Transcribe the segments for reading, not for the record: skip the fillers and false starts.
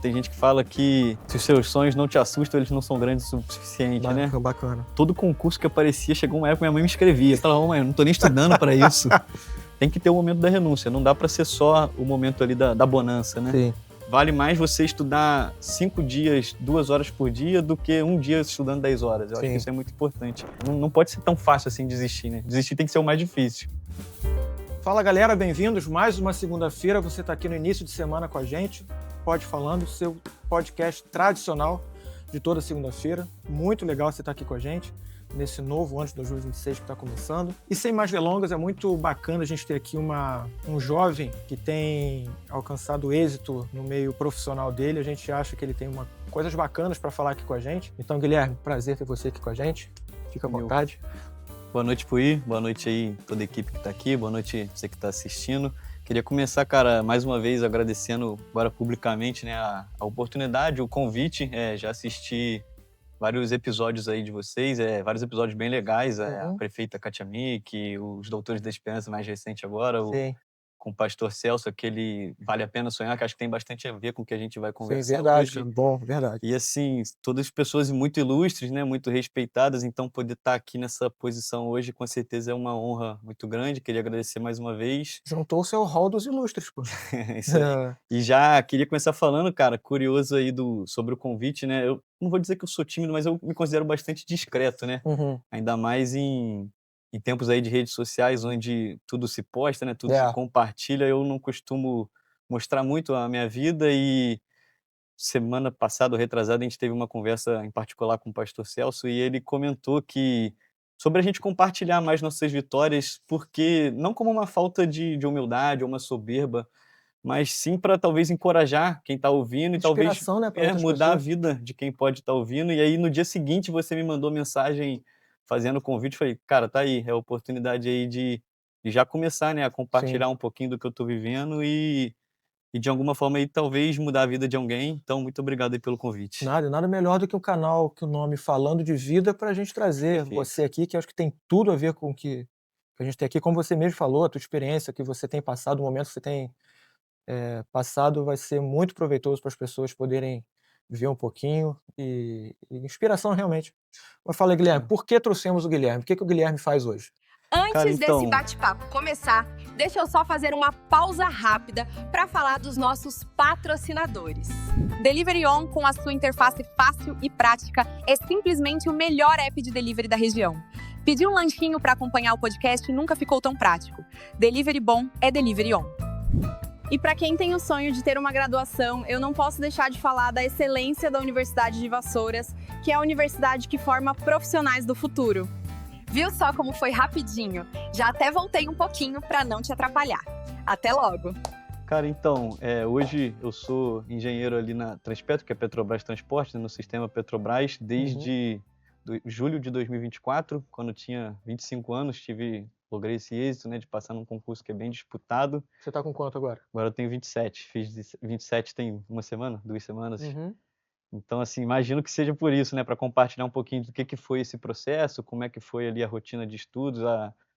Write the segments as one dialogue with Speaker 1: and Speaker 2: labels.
Speaker 1: Tem gente que fala que se os seus sonhos não te assustam, eles não são grandes o suficiente, né?
Speaker 2: Bacana.
Speaker 1: Todo concurso que aparecia, chegou uma época que minha mãe me escrevia. Eu falava, mãe, eu não tô nem estudando pra isso. Tem que ter o momento da renúncia, não dá pra ser só o momento ali da bonança, né?
Speaker 2: Sim.
Speaker 1: Vale mais você estudar 5 dias, 2 horas por dia, do que um dia estudando 10 horas. Eu acho que isso é muito importante. Não pode ser tão fácil assim desistir, né? Desistir tem que ser o mais difícil.
Speaker 2: Fala, galera, bem-vindos. Mais uma segunda-feira, você está aqui no início de semana com a gente. Pode Falando, seu podcast tradicional de toda segunda-feira. Muito legal você estar aqui com a gente nesse novo ano de 2026 que está começando. E sem mais delongas, é muito bacana a gente ter aqui um jovem que tem alcançado êxito no meio profissional dele. A gente acha que ele tem coisas bacanas para falar aqui com a gente. Então, Guilherme, prazer ter você aqui com a gente. Fica à vontade.
Speaker 1: Boa noite, Pui. Boa noite aí toda a equipe que está aqui. Boa noite você que está assistindo. Queria começar, cara, mais uma vez agradecendo agora publicamente, né, a oportunidade, o convite. Já assisti vários episódios aí de vocês, vários episódios bem legais. A prefeita Katia Mick, os Doutores da Esperança mais recente agora, com o pastor Celso, aquele Vale a Pena Sonhar, que acho que tem bastante a ver com o que a gente vai conversar.
Speaker 2: Sim, verdade,
Speaker 1: hoje.
Speaker 2: Bom, verdade.
Speaker 1: E assim, todas pessoas muito ilustres, né, muito respeitadas, então poder estar aqui nessa posição hoje com certeza é uma honra muito grande. Queria agradecer mais uma vez.
Speaker 2: Juntou-se ao hall dos ilustres, pô.
Speaker 1: Isso aí. E já queria começar falando, cara, curioso aí sobre o convite, né? Eu não vou dizer que eu sou tímido, mas eu me considero bastante discreto, né? Ainda mais em tempos aí de redes sociais, onde tudo se posta, né? Tudo se compartilha. Eu não costumo mostrar muito a minha vida. E semana passada, ou retrasada, a gente teve uma conversa em particular com o pastor Celso e ele comentou que sobre a gente compartilhar mais nossas vitórias, porque não como uma falta de humildade ou uma soberba, mas sim para talvez encorajar quem está ouvindo e talvez
Speaker 2: né,
Speaker 1: mudar a vida de quem pode estar ouvindo. E aí no dia seguinte você me mandou mensagem fazendo o convite, falei, cara, tá aí, é a oportunidade aí de já começar, né, a compartilhar um pouquinho do que eu estou vivendo e de alguma forma aí talvez mudar a vida de alguém. Então, muito obrigado aí pelo convite.
Speaker 2: Nada melhor do que um canal que o nome Falando de Vida para a gente trazer você aqui, que acho que tem tudo a ver com o que a gente tem aqui. Como você mesmo falou, a tua experiência que você tem passado, o momento que você tem passado vai ser muito proveitoso para as pessoas poderem ver um pouquinho e inspiração realmente. Mas fala, Guilherme, por que trouxemos o Guilherme? O que o Guilherme faz hoje?
Speaker 3: Antes desse bate-papo começar, deixa eu só fazer uma pausa rápida para falar dos nossos patrocinadores. Delivery On, com a sua interface fácil e prática, é simplesmente o melhor app de delivery da região. Pedir um lanchinho para acompanhar o podcast nunca ficou tão prático. Delivery bom é Delivery On.
Speaker 4: E para quem tem o sonho de ter uma graduação, eu não posso deixar de falar da excelência da Universidade de Vassouras, que é a universidade que forma profissionais do futuro.
Speaker 3: Viu só como foi rapidinho? Já até voltei um pouquinho para não te atrapalhar. Até logo!
Speaker 1: Cara, então, hoje eu sou engenheiro ali na Transpetro, que é Petrobras Transporte, né, no sistema Petrobras, desde julho de 2024, quando eu tinha 25 anos, logrei esse êxito, né, de passar num concurso que é bem disputado.
Speaker 2: Você tá com quanto agora?
Speaker 1: Agora eu tenho 27, fiz 27 tem 2 semanas. Então, assim, imagino que seja por isso, né, para compartilhar um pouquinho do que foi esse processo, como é que foi ali a rotina de estudos,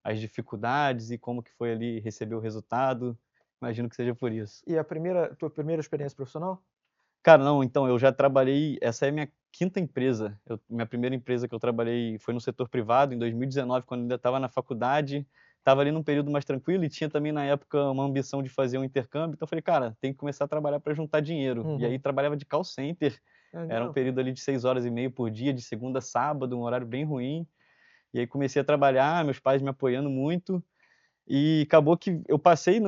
Speaker 1: as dificuldades e como que foi ali receber o resultado. Imagino que seja por isso.
Speaker 2: E tua primeira experiência profissional?
Speaker 1: Cara, não, então, eu já trabalhei, essa é a minha 5ª empresa. Minha primeira empresa que eu trabalhei foi no setor privado, em 2019, quando eu ainda estava na faculdade. Estava ali num período mais tranquilo e tinha também, na época, uma ambição de fazer um intercâmbio. Então, eu falei, cara, tem que começar a trabalhar para juntar dinheiro. E aí, trabalhava de call center. Era um período ali de 6 horas e meia por dia, de segunda a sábado, um horário bem ruim. E aí, comecei a trabalhar, meus pais me apoiando muito. E acabou que eu passei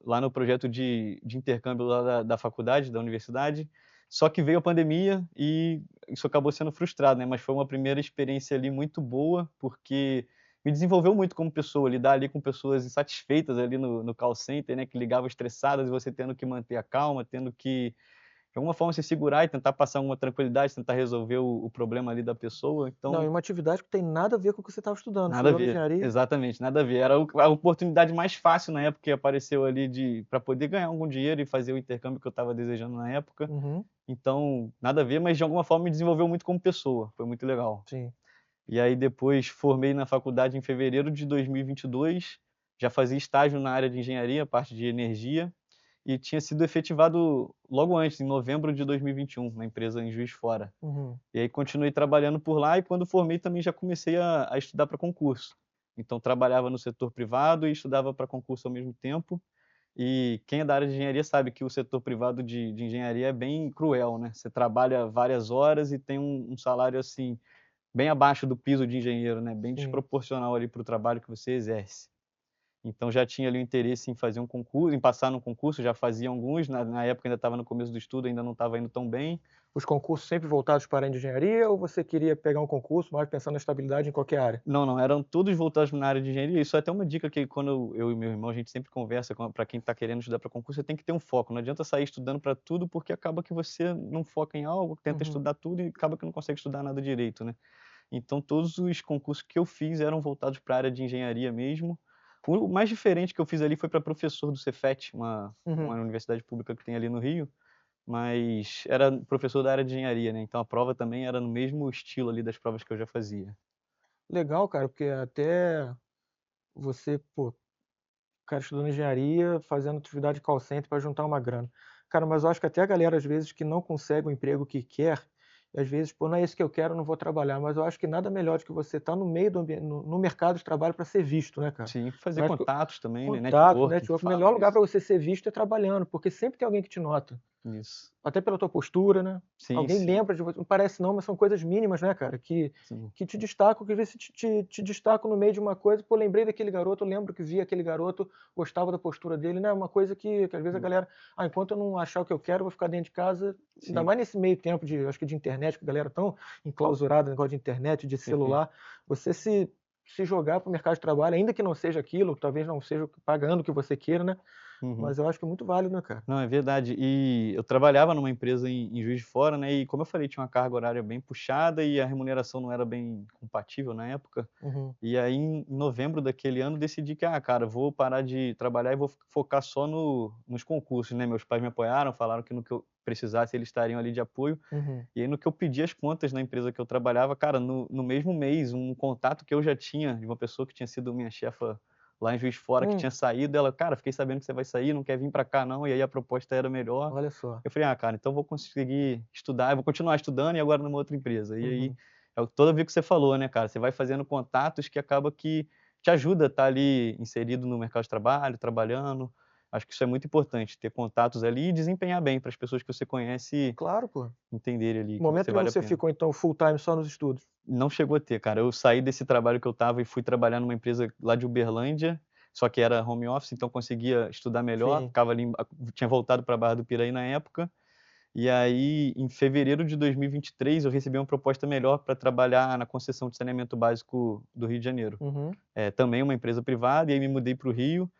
Speaker 1: lá no projeto de intercâmbio lá da faculdade, da universidade, só que veio a pandemia e isso acabou sendo frustrado, né? Mas foi uma primeira experiência ali muito boa, porque me desenvolveu muito como pessoa, lidar ali com pessoas insatisfeitas ali no call center, né? Que ligavam estressadas e você tendo que manter a calma, tendo que de alguma forma se segurar e tentar passar uma tranquilidade, tentar resolver o problema ali da pessoa. Então,
Speaker 2: não, é uma atividade que tem nada a ver com o que você estava estudando.
Speaker 1: Nada a ver,
Speaker 2: engenharia.
Speaker 1: Exatamente, nada a ver. Era a oportunidade mais fácil na época que apareceu ali para poder ganhar algum dinheiro e fazer o intercâmbio que eu estava desejando na época. Então, nada a ver, mas de alguma forma me desenvolveu muito como pessoa, foi muito legal.
Speaker 2: Sim.
Speaker 1: E aí depois formei na faculdade em fevereiro de 2022, já fazia estágio na área de engenharia, parte de energia, e tinha sido efetivado logo antes, em novembro de 2021, na empresa em Juiz de Fora. E aí continuei trabalhando por lá e quando formei também já comecei a estudar para concurso. Então trabalhava no setor privado e estudava para concurso ao mesmo tempo. E quem é da área de engenharia sabe que o setor privado de engenharia é bem cruel, né? Você trabalha várias horas e tem um salário assim bem abaixo do piso de engenheiro, né? Bem desproporcional ali para o trabalho que você exerce. Então já tinha ali o interesse em fazer um concurso, em passar no concurso, já fazia alguns, na época ainda estava no começo do estudo, ainda não estava indo tão bem.
Speaker 2: Os concursos sempre voltados para a área de engenharia ou você queria pegar um concurso, mas pensando na estabilidade em qualquer área?
Speaker 1: Não, eram todos voltados na área de engenharia. Isso é até uma dica que quando eu e meu irmão, a gente sempre conversa para quem está querendo estudar para concurso, você tem que ter um foco. Não adianta sair estudando para tudo, porque acaba que você não foca em algo, tenta estudar tudo e acaba que não consegue estudar nada direito, né? Então todos os concursos que eu fiz eram voltados para a área de engenharia mesmo. O mais diferente que eu fiz ali foi para professor do Cefet, uma universidade pública que tem ali no Rio, mas era professor da área de engenharia, né? Então a prova também era no mesmo estilo ali das provas que eu já fazia.
Speaker 2: Legal, cara, porque até você, pô, cara estudando engenharia, fazendo atividade de call center para juntar uma grana. Cara, mas eu acho que até a galera, às vezes, que não consegue o emprego que quer, e às vezes, pô, não é isso que eu quero, não vou trabalhar, mas eu acho que nada melhor do que você estar no meio no mercado de trabalho para ser visto, né, cara?
Speaker 1: Sim, fazer
Speaker 2: Eu acho que
Speaker 1: contatos também, né?
Speaker 2: contato,
Speaker 1: Networking,
Speaker 2: network, o
Speaker 1: fala
Speaker 2: melhor lugar
Speaker 1: isso.
Speaker 2: para você ser visto é trabalhando, porque sempre tem alguém que te nota.
Speaker 1: Isso.
Speaker 2: Até pela tua postura, né?
Speaker 1: Sim,
Speaker 2: Alguém
Speaker 1: sim,
Speaker 2: lembra de você, não parece não, mas são coisas mínimas, né, cara,
Speaker 1: sim.
Speaker 2: que te destacam, que às vezes te destacam no meio de uma coisa, pô, lembrei daquele garoto, eu lembro que vi aquele garoto, gostava da postura dele, né? Uma coisa que às vezes a galera, enquanto eu não achar o que eu quero, eu vou ficar dentro de casa, ainda
Speaker 1: Sim,
Speaker 2: mais nesse meio tempo de, acho que de internet, que a galera tão enclausurada no negócio de internet, de
Speaker 1: perfeito.
Speaker 2: celular, você se jogar para o mercado de trabalho, ainda que não seja aquilo, talvez não seja pagando o que você queira, né? Mas eu acho que é muito válido, né, cara?
Speaker 1: Não, é verdade. E eu trabalhava numa empresa em Juiz de Fora, né? E como eu falei, tinha uma carga horária bem puxada e a remuneração não era bem compatível na época. E aí, em novembro daquele ano, decidi que, cara, vou parar de trabalhar e vou focar só nos concursos, né? Meus pais me apoiaram, falaram que no que eu precisasse eles estariam ali de apoio. E aí, no que eu pedi as contas na empresa que eu trabalhava, cara, no mesmo mês, um contato que eu já tinha de uma pessoa que tinha sido minha chefa lá em Juiz de Fora, que tinha saído, ela, cara, fiquei sabendo que você vai sair, não quer vir para cá não, e aí a proposta era melhor.
Speaker 2: Olha só.
Speaker 1: Eu falei, cara, então vou conseguir estudar, eu vou continuar estudando e agora numa outra empresa. E aí, toda vez que você falou, né, cara, você vai fazendo contatos que acaba que te ajuda a estar ali inserido no mercado de trabalho, trabalhando. Acho que isso é muito importante, ter contatos ali e desempenhar bem para as pessoas que você conhece
Speaker 2: Claro, pô.
Speaker 1: entenderem ali
Speaker 2: No
Speaker 1: que
Speaker 2: momento
Speaker 1: você
Speaker 2: que
Speaker 1: vale a
Speaker 2: você
Speaker 1: pena.
Speaker 2: ficou, então, full time só nos estudos?
Speaker 1: Não chegou a ter, cara. Eu saí desse trabalho que eu estava e fui trabalhar numa empresa lá de Uberlândia, só que era home office, então conseguia estudar melhor,
Speaker 2: Sim.
Speaker 1: ficava ali, tinha voltado para Barra do Piraí na época, e aí em fevereiro de 2023 eu recebi uma proposta melhor para trabalhar na concessão de saneamento básico do Rio de Janeiro. Também uma empresa privada, e aí me mudei para o Rio,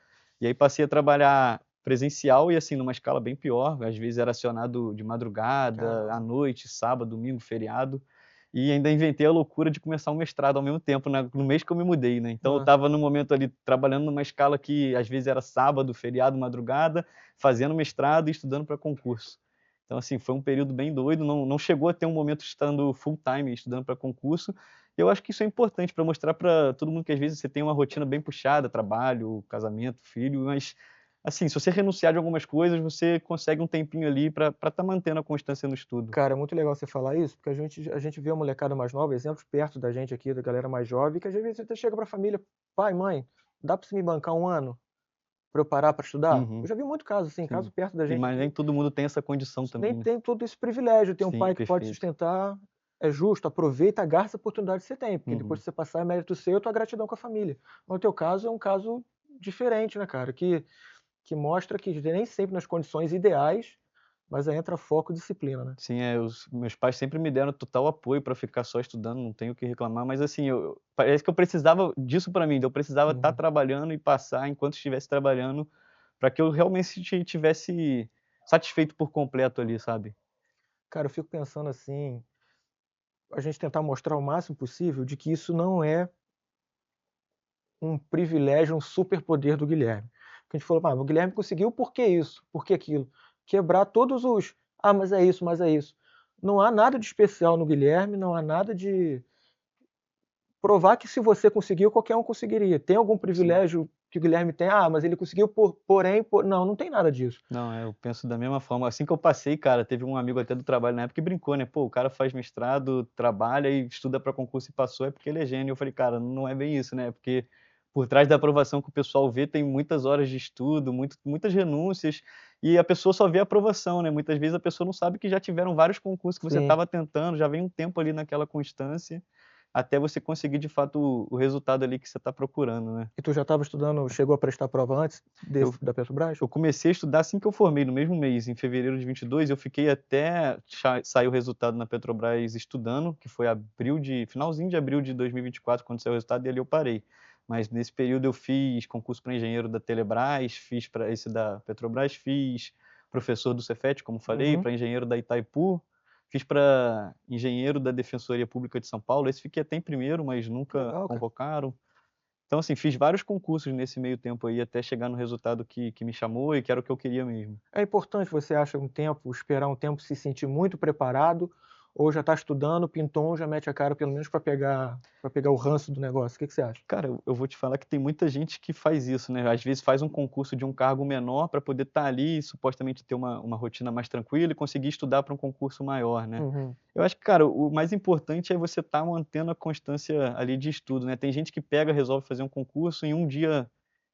Speaker 1: e aí passei a trabalhar presencial e assim, numa escala bem pior, às vezes era acionado de madrugada, à noite, sábado, domingo, feriado. E ainda inventei a loucura de começar um mestrado ao mesmo tempo, no mês que eu me mudei, né. Então eu estava no momento ali trabalhando numa escala que às vezes era sábado, feriado, madrugada, fazendo mestrado e estudando para concurso. Então assim, foi um período bem doido, não chegou a ter um momento estando full time estudando para concurso. E eu acho que isso é importante para mostrar para todo mundo que às vezes você tem uma rotina bem puxada, trabalho, casamento, filho, mas assim, se você renunciar de algumas coisas, você consegue um tempinho ali para estar mantendo a constância no estudo.
Speaker 2: Cara, é muito legal você falar isso, porque a gente vê a molecada mais nova, exemplos perto da gente aqui, da galera mais jovem, que às vezes você até chega pra família: "Pai, mãe, dá pra você me bancar 1 ano pra eu parar pra estudar?". Eu já vi muito caso assim, caso
Speaker 1: Sim.
Speaker 2: perto da gente
Speaker 1: Mas nem
Speaker 2: aqui.
Speaker 1: todo mundo tem essa condição também,
Speaker 2: Nem
Speaker 1: né.
Speaker 2: tem todo esse privilégio, tem um
Speaker 1: Sim,
Speaker 2: pai que pode
Speaker 1: perfeito.
Speaker 2: sustentar, é justo, aproveita, agarra essa oportunidade que você tem, porque depois
Speaker 1: Uhum.
Speaker 2: que você passar é mérito seu, tua gratidão com a família. No teu caso é um caso diferente, né, cara, que mostra que nem sempre nas condições ideais, mas aí entra foco e disciplina, né.
Speaker 1: Sim, os meus pais sempre me deram total apoio para ficar só estudando, não tenho o que reclamar, mas assim, parece que eu precisava disso para mim, eu precisava estar trabalhando e passar enquanto estivesse trabalhando, para que eu realmente tivesse satisfeito por completo ali, sabe.
Speaker 2: Cara, eu fico pensando assim, a gente tentar mostrar o máximo possível de que isso não é um privilégio, um superpoder do Guilherme. Que a gente falou: o Guilherme conseguiu por que isso? Por que aquilo?". Quebrar todos os: mas é isso, mas é isso". Não há nada de especial no Guilherme, não há nada de provar que se você conseguiu, qualquer um conseguiria. Tem algum
Speaker 1: Sim.
Speaker 2: privilégio que o Guilherme tem, mas ele conseguiu, não tem nada disso.
Speaker 1: Não, eu penso da mesma forma. Assim que eu passei, cara, teve um amigo até do trabalho na época que brincou, né? Pô, o cara faz mestrado, trabalha e estuda para concurso e passou, é porque ele é gênio. Eu falei, cara, não é bem isso, né? Porque por trás da aprovação que o pessoal vê, tem muitas horas de estudo, muitas renúncias, e a pessoa só vê a aprovação, né? Muitas vezes a pessoa não sabe que já tiveram vários concursos que você
Speaker 2: Sim.
Speaker 1: estava tentando, já vem um tempo ali naquela constância, até você conseguir de fato o resultado ali que você está procurando, né?
Speaker 2: E tu já estava estudando, chegou a prestar prova antes da Petrobras?
Speaker 1: Eu comecei a estudar assim que eu formei, no mesmo mês, em fevereiro de 22, eu fiquei até sair o resultado na Petrobras estudando, que foi finalzinho de abril de 2024, quando saiu o resultado, e ali eu parei. Mas nesse período eu fiz concurso para engenheiro da Telebrás, fiz para esse da Petrobras, fiz professor do Cefet, como falei, para engenheiro da Itaipu, fiz para engenheiro da Defensoria Pública de São Paulo, esse fiquei até em primeiro, mas nunca convocaram. Então, assim, fiz vários concursos nesse meio tempo aí, até chegar no resultado que me chamou e que era o que eu queria mesmo.
Speaker 2: É importante, você acha, esperar um tempo, se sentir muito preparado, ou já está estudando, pintou já mete a cara pelo menos para pegar o ranço do negócio? O que você acha?
Speaker 1: Cara, eu vou te falar que tem muita gente que faz isso, né? Às vezes faz um concurso de um cargo menor para poder estar ali e supostamente ter uma rotina mais tranquila e conseguir estudar para um concurso maior, né? Eu acho que, cara, o mais importante é você estar mantendo a constância ali de estudo, né? Tem gente que resolve fazer um concurso em um dia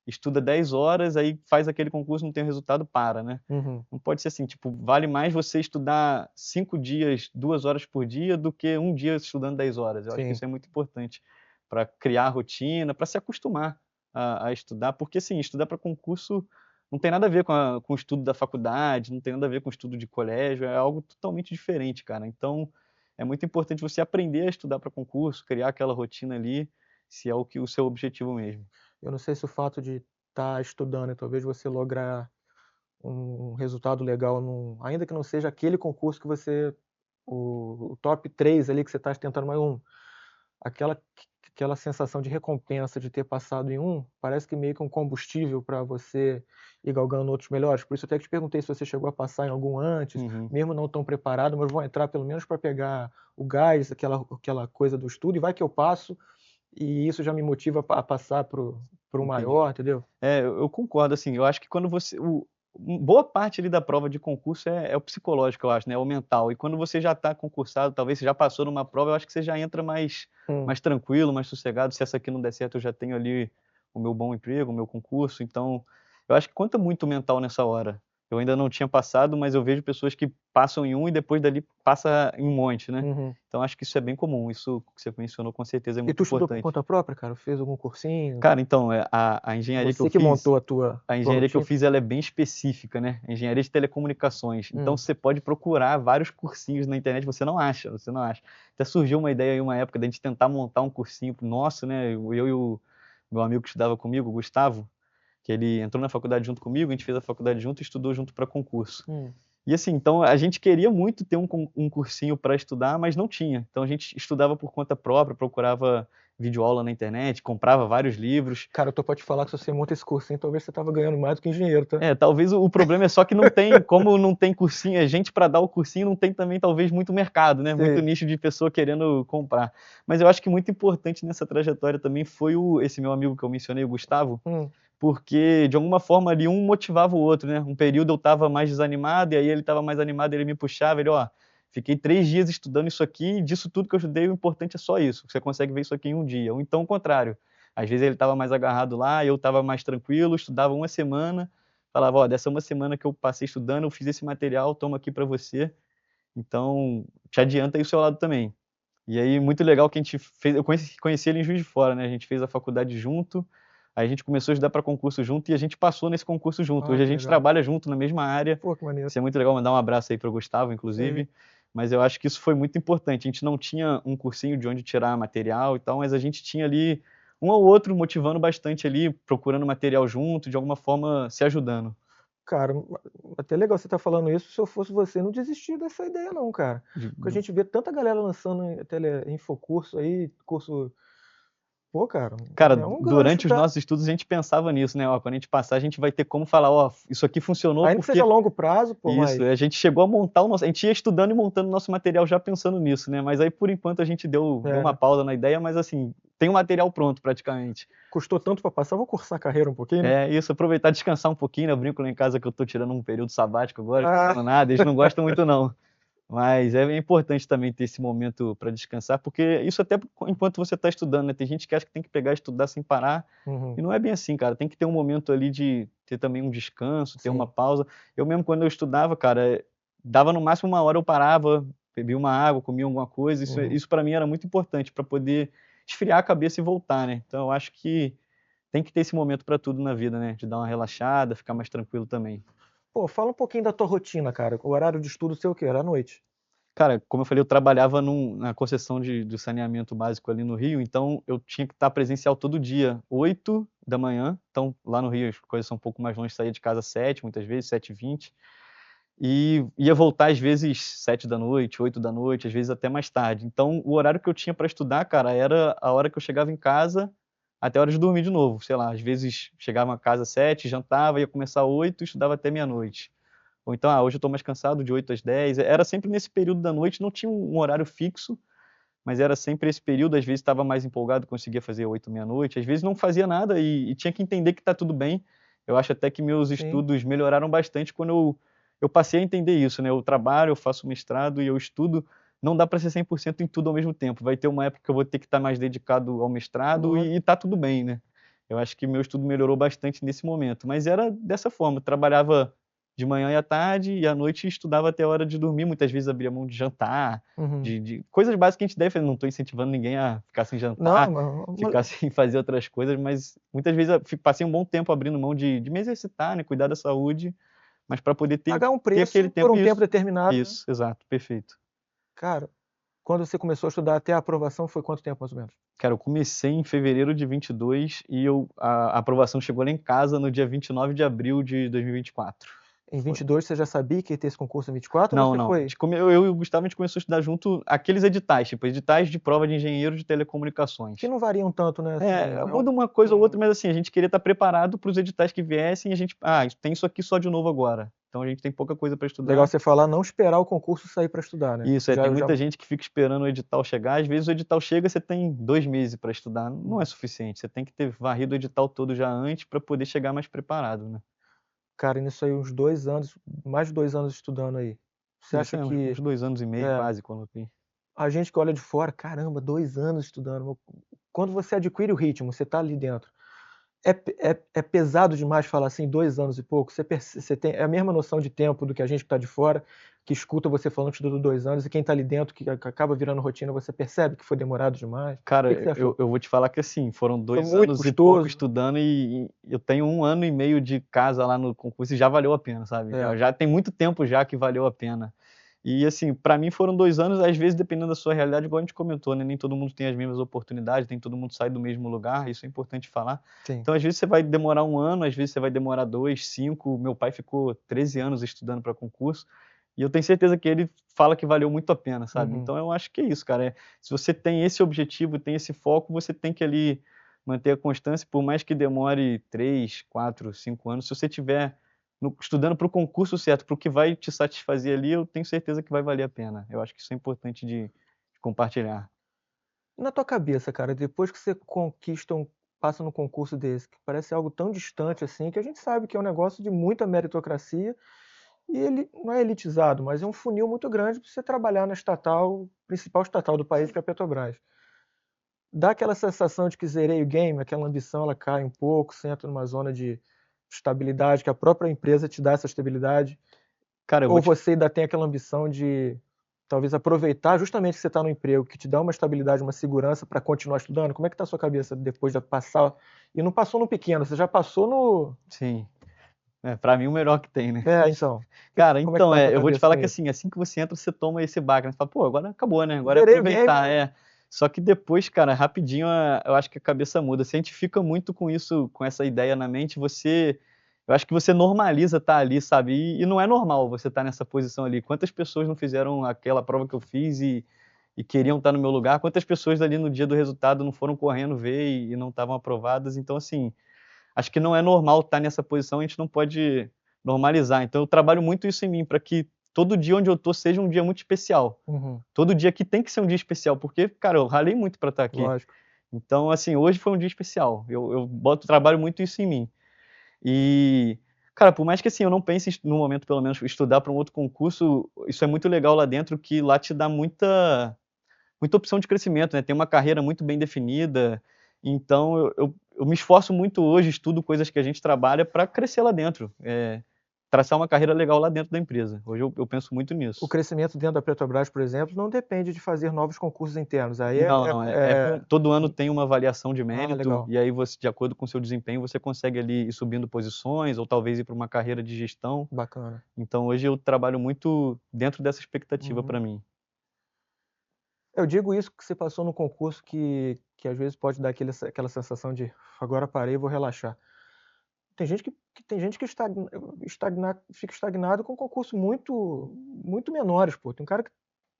Speaker 1: estuda 10 horas, aí faz aquele concurso, não tem o resultado, para, né? Não pode ser assim, tipo, vale mais você estudar 5 dias, 2 horas por dia, do que um dia estudando 10 horas. Eu acho que isso é muito importante para criar a rotina, para se acostumar a estudar, porque, assim, estudar para concurso não tem nada a ver com o estudo da faculdade, não tem nada a ver com o estudo de colégio, é algo totalmente diferente, cara. Então, é muito importante você aprender a estudar para concurso, criar aquela rotina ali, se é o seu objetivo mesmo.
Speaker 2: Eu não sei se o fato de estar estudando e talvez você lograr um resultado legal, ainda que não seja aquele concurso que você, o top 3 ali que você está tentando, mais aquela sensação de recompensa de ter passado em parece que meio que um combustível para você ir galgando outros melhores. Por isso até que te perguntei se você chegou a passar em algum antes, mesmo não tão preparado, mas vou entrar pelo menos para pegar o gás, aquela coisa do estudo, e vai que eu passo, e isso já me motiva a passar para o maior, entendeu?
Speaker 1: Eu concordo, assim, eu acho que quando boa parte ali da prova de concurso é o psicológico, eu acho, né, é o mental, e quando você já está concursado, talvez você já passou numa prova, eu acho que você já entra mais tranquilo, mais sossegado, se essa aqui não der certo, eu já tenho ali o meu bom emprego, o meu concurso, então, eu acho que conta muito o mental nessa hora. Eu ainda não tinha passado, mas eu vejo pessoas que passam em e depois dali passa em um monte, né? Então acho que isso é bem comum, isso que você mencionou com certeza é muito importante.
Speaker 2: E tu estudou por conta própria, cara? Fez algum cursinho?
Speaker 1: Cara, então, a engenharia que eu fiz...
Speaker 2: Você que montou a tua
Speaker 1: engenharia que eu fiz, ela é bem específica, né? Engenharia de telecomunicações. Então você pode procurar vários cursinhos na internet, você não acha. Até surgiu uma ideia aí, uma época, da gente tentar montar um cursinho nosso, né? Eu e o meu amigo que estudava comigo, o Gustavo, que ele entrou na faculdade junto comigo, a gente fez a faculdade junto e estudou junto para concurso. E assim, então a gente queria muito ter um cursinho para estudar, mas não tinha. Então a gente estudava por conta própria, procurava videoaula na internet, comprava vários livros.
Speaker 2: Cara, eu tô pra te falar que se você monta esse cursinho, talvez você tava ganhando mais do que engenheiro, tá?
Speaker 1: Talvez o problema é só que não tem, como não tem cursinho, gente para dar o cursinho, não tem também talvez muito mercado, né? Sim. Muito nicho de pessoa querendo comprar. Mas eu acho que muito importante nessa trajetória também foi esse meu amigo que eu mencionei, o Gustavo, porque de alguma forma ali um motivava o outro, né? Um período eu estava mais desanimado, e aí ele estava mais animado, ele me puxava, ele, fiquei 3 dias estudando isso aqui, e disso tudo que eu estudei, o importante é só isso, você consegue ver isso aqui em um dia. Ou então o contrário, às vezes ele estava mais agarrado lá, eu estava mais tranquilo, estudava uma semana, falava, dessa uma semana que eu passei estudando, eu fiz esse material, toma aqui para você, então te adianta aí o seu lado também. E aí, muito legal que a gente fez, eu conheci ele em Juiz de Fora, né? A gente fez a faculdade junto, aí a gente começou a estudar para concurso junto e a gente passou nesse concurso junto. Hoje a gente trabalha junto na mesma área.
Speaker 2: Pô, que maneiro.
Speaker 1: Isso é muito legal, mandar um abraço aí para o Gustavo, inclusive. Sim. Mas eu acho que isso foi muito importante. A gente não tinha um cursinho de onde tirar material e tal, mas a gente tinha ali um ou outro motivando bastante ali, procurando material junto, de alguma forma se ajudando.
Speaker 2: Cara, até legal você estar falando isso. Se eu fosse você, não desistia dessa ideia não, cara. Porque a gente vê tanta galera lançando infocurso aí, curso... Pô, cara,
Speaker 1: durante os nossos estudos a gente pensava nisso, né? Quando a gente passar, a gente vai ter como falar, isso aqui funcionou
Speaker 2: ainda porque... que seja a longo prazo, pô,
Speaker 1: isso, a gente chegou a montar a gente ia estudando e montando o nosso material já pensando nisso, né? Mas aí, por enquanto, a gente deu uma pausa na ideia, mas assim, tem o material pronto praticamente.
Speaker 2: Custou tanto para passar, vou cursar a carreira um pouquinho, né?
Speaker 1: É isso, aproveitar e descansar um pouquinho, né? Eu brinco lá em casa que eu tô tirando um período sabático agora, não tô fazendo nada, eles não gostam muito não. Mas é importante também ter esse momento para descansar, porque isso até enquanto você está estudando, né? Tem gente que acha que tem que pegar e estudar sem parar, e não é bem assim, cara. Tem que ter um momento ali de ter também um descanso, ter uma pausa. Eu mesmo, quando eu estudava, cara, dava no máximo 1 hora, eu parava, bebia uma água, comia alguma coisa. Isso para mim era muito importante, para poder esfriar a cabeça e voltar, né? Então eu acho que tem que ter esse momento para tudo na vida, né? De dar uma relaxada, ficar mais tranquilo também.
Speaker 2: Pô, fala um pouquinho da tua rotina, cara. O horário de estudo seu o quê? Era à noite?
Speaker 1: Cara, como eu falei, eu trabalhava na concessão de saneamento básico ali no Rio, então eu tinha que estar presencial todo dia, 8 da manhã. Então, lá no Rio as coisas são um pouco mais longe, saía de casa 7, muitas vezes, 7h20. E ia voltar às vezes 7 da noite, 8 da noite, às vezes até mais tarde. Então, o horário que eu tinha para estudar, cara, era a hora que eu chegava em casa até a hora de dormir de novo. Sei lá, às vezes chegava em casa 7, jantava, ia começar 8 e estudava até meia-noite. Ou então, hoje eu estou mais cansado, de 8 às 10. Era sempre nesse período da noite, não tinha um horário fixo, mas era sempre esse período. Às vezes estava mais empolgado, conseguia fazer 8, meia-noite. Às vezes não fazia nada e tinha que entender que está tudo bem. Eu acho até que meus estudos melhoraram bastante quando eu passei a entender isso, né? Eu trabalho, eu faço mestrado e eu estudo. Não dá para ser 100% em tudo ao mesmo tempo. Vai ter uma época que eu vou ter que estar mais dedicado ao mestrado e tá tudo bem, né? Eu acho que meu estudo melhorou bastante nesse momento. Mas era dessa forma, eu trabalhava de manhã e à tarde, e à noite estudava até a hora de dormir. Muitas vezes abria mão de jantar, de coisas básicas que a gente deve fazer. Não estou incentivando ninguém a ficar sem jantar, ficar sem fazer outras coisas, mas muitas vezes eu passei um bom tempo abrindo mão de me exercitar, né, cuidar da saúde, mas para poder ter
Speaker 2: pagar um preço
Speaker 1: aquele tempo,
Speaker 2: por um tempo determinado.
Speaker 1: Isso, né? Exato, perfeito.
Speaker 2: Cara, quando você começou a estudar até a aprovação, foi quanto tempo mais ou menos?
Speaker 1: Cara, eu comecei em fevereiro de 22 e a aprovação chegou lá em casa no dia 29 de abril de 2024.
Speaker 2: Em 22 você já sabia que ia ter esse concurso em 24?
Speaker 1: Não,
Speaker 2: ou você
Speaker 1: não.
Speaker 2: foi?
Speaker 1: Eu e o Gustavo, a gente começou a estudar junto aqueles editais, tipo, editais de prova de engenheiro de telecomunicações.
Speaker 2: Que não variam tanto, né? Assim,
Speaker 1: Muda uma coisa ou outra, mas assim, a gente queria estar preparado para os editais que viessem e a gente, tem isso aqui só de novo agora. Então a gente tem pouca coisa para estudar.
Speaker 2: Legal você falar, não esperar o concurso sair para estudar, né?
Speaker 1: Isso, tem muita gente que fica esperando o edital chegar. Às vezes o edital chega, você tem 2 meses para estudar. Não é suficiente, você tem que ter varrido o edital todo já antes para poder chegar mais preparado, né?
Speaker 2: Cara, nisso aí uns 2 anos, mais de 2 anos estudando aí. Você acha que
Speaker 1: uns 2 anos e meio quase, quando tem.
Speaker 2: a gente que olha de fora, caramba, 2 anos estudando. Quando você adquire o ritmo, você tá ali dentro, é pesado demais falar assim, 2 anos e pouco? Você tem a mesma noção de tempo do que a gente que tá de fora, que escuta você falando que estudou 2 anos, e quem tá ali dentro, que acaba virando rotina, você percebe que foi demorado demais?
Speaker 1: Cara,
Speaker 2: O que você achou?
Speaker 1: eu vou te falar que assim, foram 2
Speaker 2: muito
Speaker 1: anos e pouco
Speaker 2: custoso.
Speaker 1: estudando e eu tenho 1 ano e meio de casa lá no concurso e já valeu a pena, sabe? Já tem muito tempo já que valeu a pena. E assim, para mim foram 2 anos, às vezes dependendo da sua realidade, igual a gente comentou, né, nem todo mundo tem as mesmas oportunidades, nem todo mundo sai do mesmo lugar, isso é importante falar.
Speaker 2: Sim.
Speaker 1: Então às vezes você vai demorar 1 ano, às vezes você vai demorar 2, 5. Meu pai ficou 13 anos estudando para concurso, e eu tenho certeza que ele fala que valeu muito a pena, sabe? Então eu acho que é isso, cara, se você tem esse objetivo, tem esse foco, você tem que ali manter a constância, por mais que demore 3, 4, 5 anos, se você tiver estudando para o concurso certo, para o que vai te satisfazer ali, eu tenho certeza que vai valer a pena. Eu acho que isso é importante de compartilhar.
Speaker 2: E na tua cabeça, cara, depois que você passa no concurso desse, que parece algo tão distante assim, que a gente sabe que é um negócio de muita meritocracia, e ele não é elitizado, mas é um funil muito grande para você trabalhar na principal estatal do país, que é a Petrobras. Dá aquela sensação de que zerei o game, aquela ambição ela cai um pouco, você entra numa zona de estabilidade, que a própria empresa te dá essa estabilidade.
Speaker 1: Cara,
Speaker 2: ou você ainda tem aquela ambição de talvez aproveitar justamente que você está no emprego, que te dá uma estabilidade, uma segurança para continuar estudando? Como é que está a sua cabeça depois de passar? E não passou no pequeno, você já passou no...
Speaker 1: Sim. Para mim o melhor que tem, né?
Speaker 2: Então.
Speaker 1: Cara,
Speaker 2: Como é que tá a tua
Speaker 1: eu vou te
Speaker 2: cabeça
Speaker 1: falar
Speaker 2: com
Speaker 1: que
Speaker 2: isso?
Speaker 1: assim que você entra, você toma esse baque, né? Você fala, pô, agora acabou, né? Agora
Speaker 2: Zerei
Speaker 1: é
Speaker 2: o game,
Speaker 1: aproveitar, Só que depois, cara, rapidinho, eu acho que a cabeça muda. Se a gente fica muito com isso, com essa ideia na mente, eu acho que você normaliza estar ali, sabe? E não é normal você estar nessa posição ali. Quantas pessoas não fizeram aquela prova que eu fiz e queriam estar no meu lugar? Quantas pessoas ali no dia do resultado não foram correndo ver e não estavam aprovadas? Então, assim, acho que não é normal estar nessa posição, a gente não pode normalizar. Então, eu trabalho muito isso em mim, para que todo dia onde eu tô seja um dia muito especial. Todo dia aqui tem que ser um dia especial, porque, cara, eu ralei muito para estar aqui.
Speaker 2: Lógico.
Speaker 1: Então, assim, hoje foi um dia especial. Eu trabalho muito isso em mim. E, cara, por mais que assim, eu não pense no momento, pelo menos, estudar para um outro concurso, isso é muito legal lá dentro, que lá te dá muita opção de crescimento, né? Tem uma carreira muito bem definida. Então, eu me esforço muito hoje, estudo coisas que a gente trabalha para crescer lá dentro. Traçar uma carreira legal lá dentro da empresa. Hoje eu penso muito
Speaker 2: O
Speaker 1: nisso.
Speaker 2: crescimento dentro da Petrobras, por exemplo, não depende de fazer novos concursos internos. Aí
Speaker 1: Não, não, todo ano tem uma avaliação de mérito,
Speaker 2: legal.
Speaker 1: e aí você, de acordo com o seu desempenho, você consegue ali ir subindo posições, ou talvez ir para uma carreira de gestão.
Speaker 2: Bacana.
Speaker 1: Então hoje eu trabalho muito dentro dessa expectativa
Speaker 2: Uhum.
Speaker 1: para mim.
Speaker 2: Eu digo isso que você passou no concurso que às vezes pode dar aquela sensação de agora parei, vou relaxar. Tem gente que fica estagnado com concursos muito menores, pô. Tem um cara que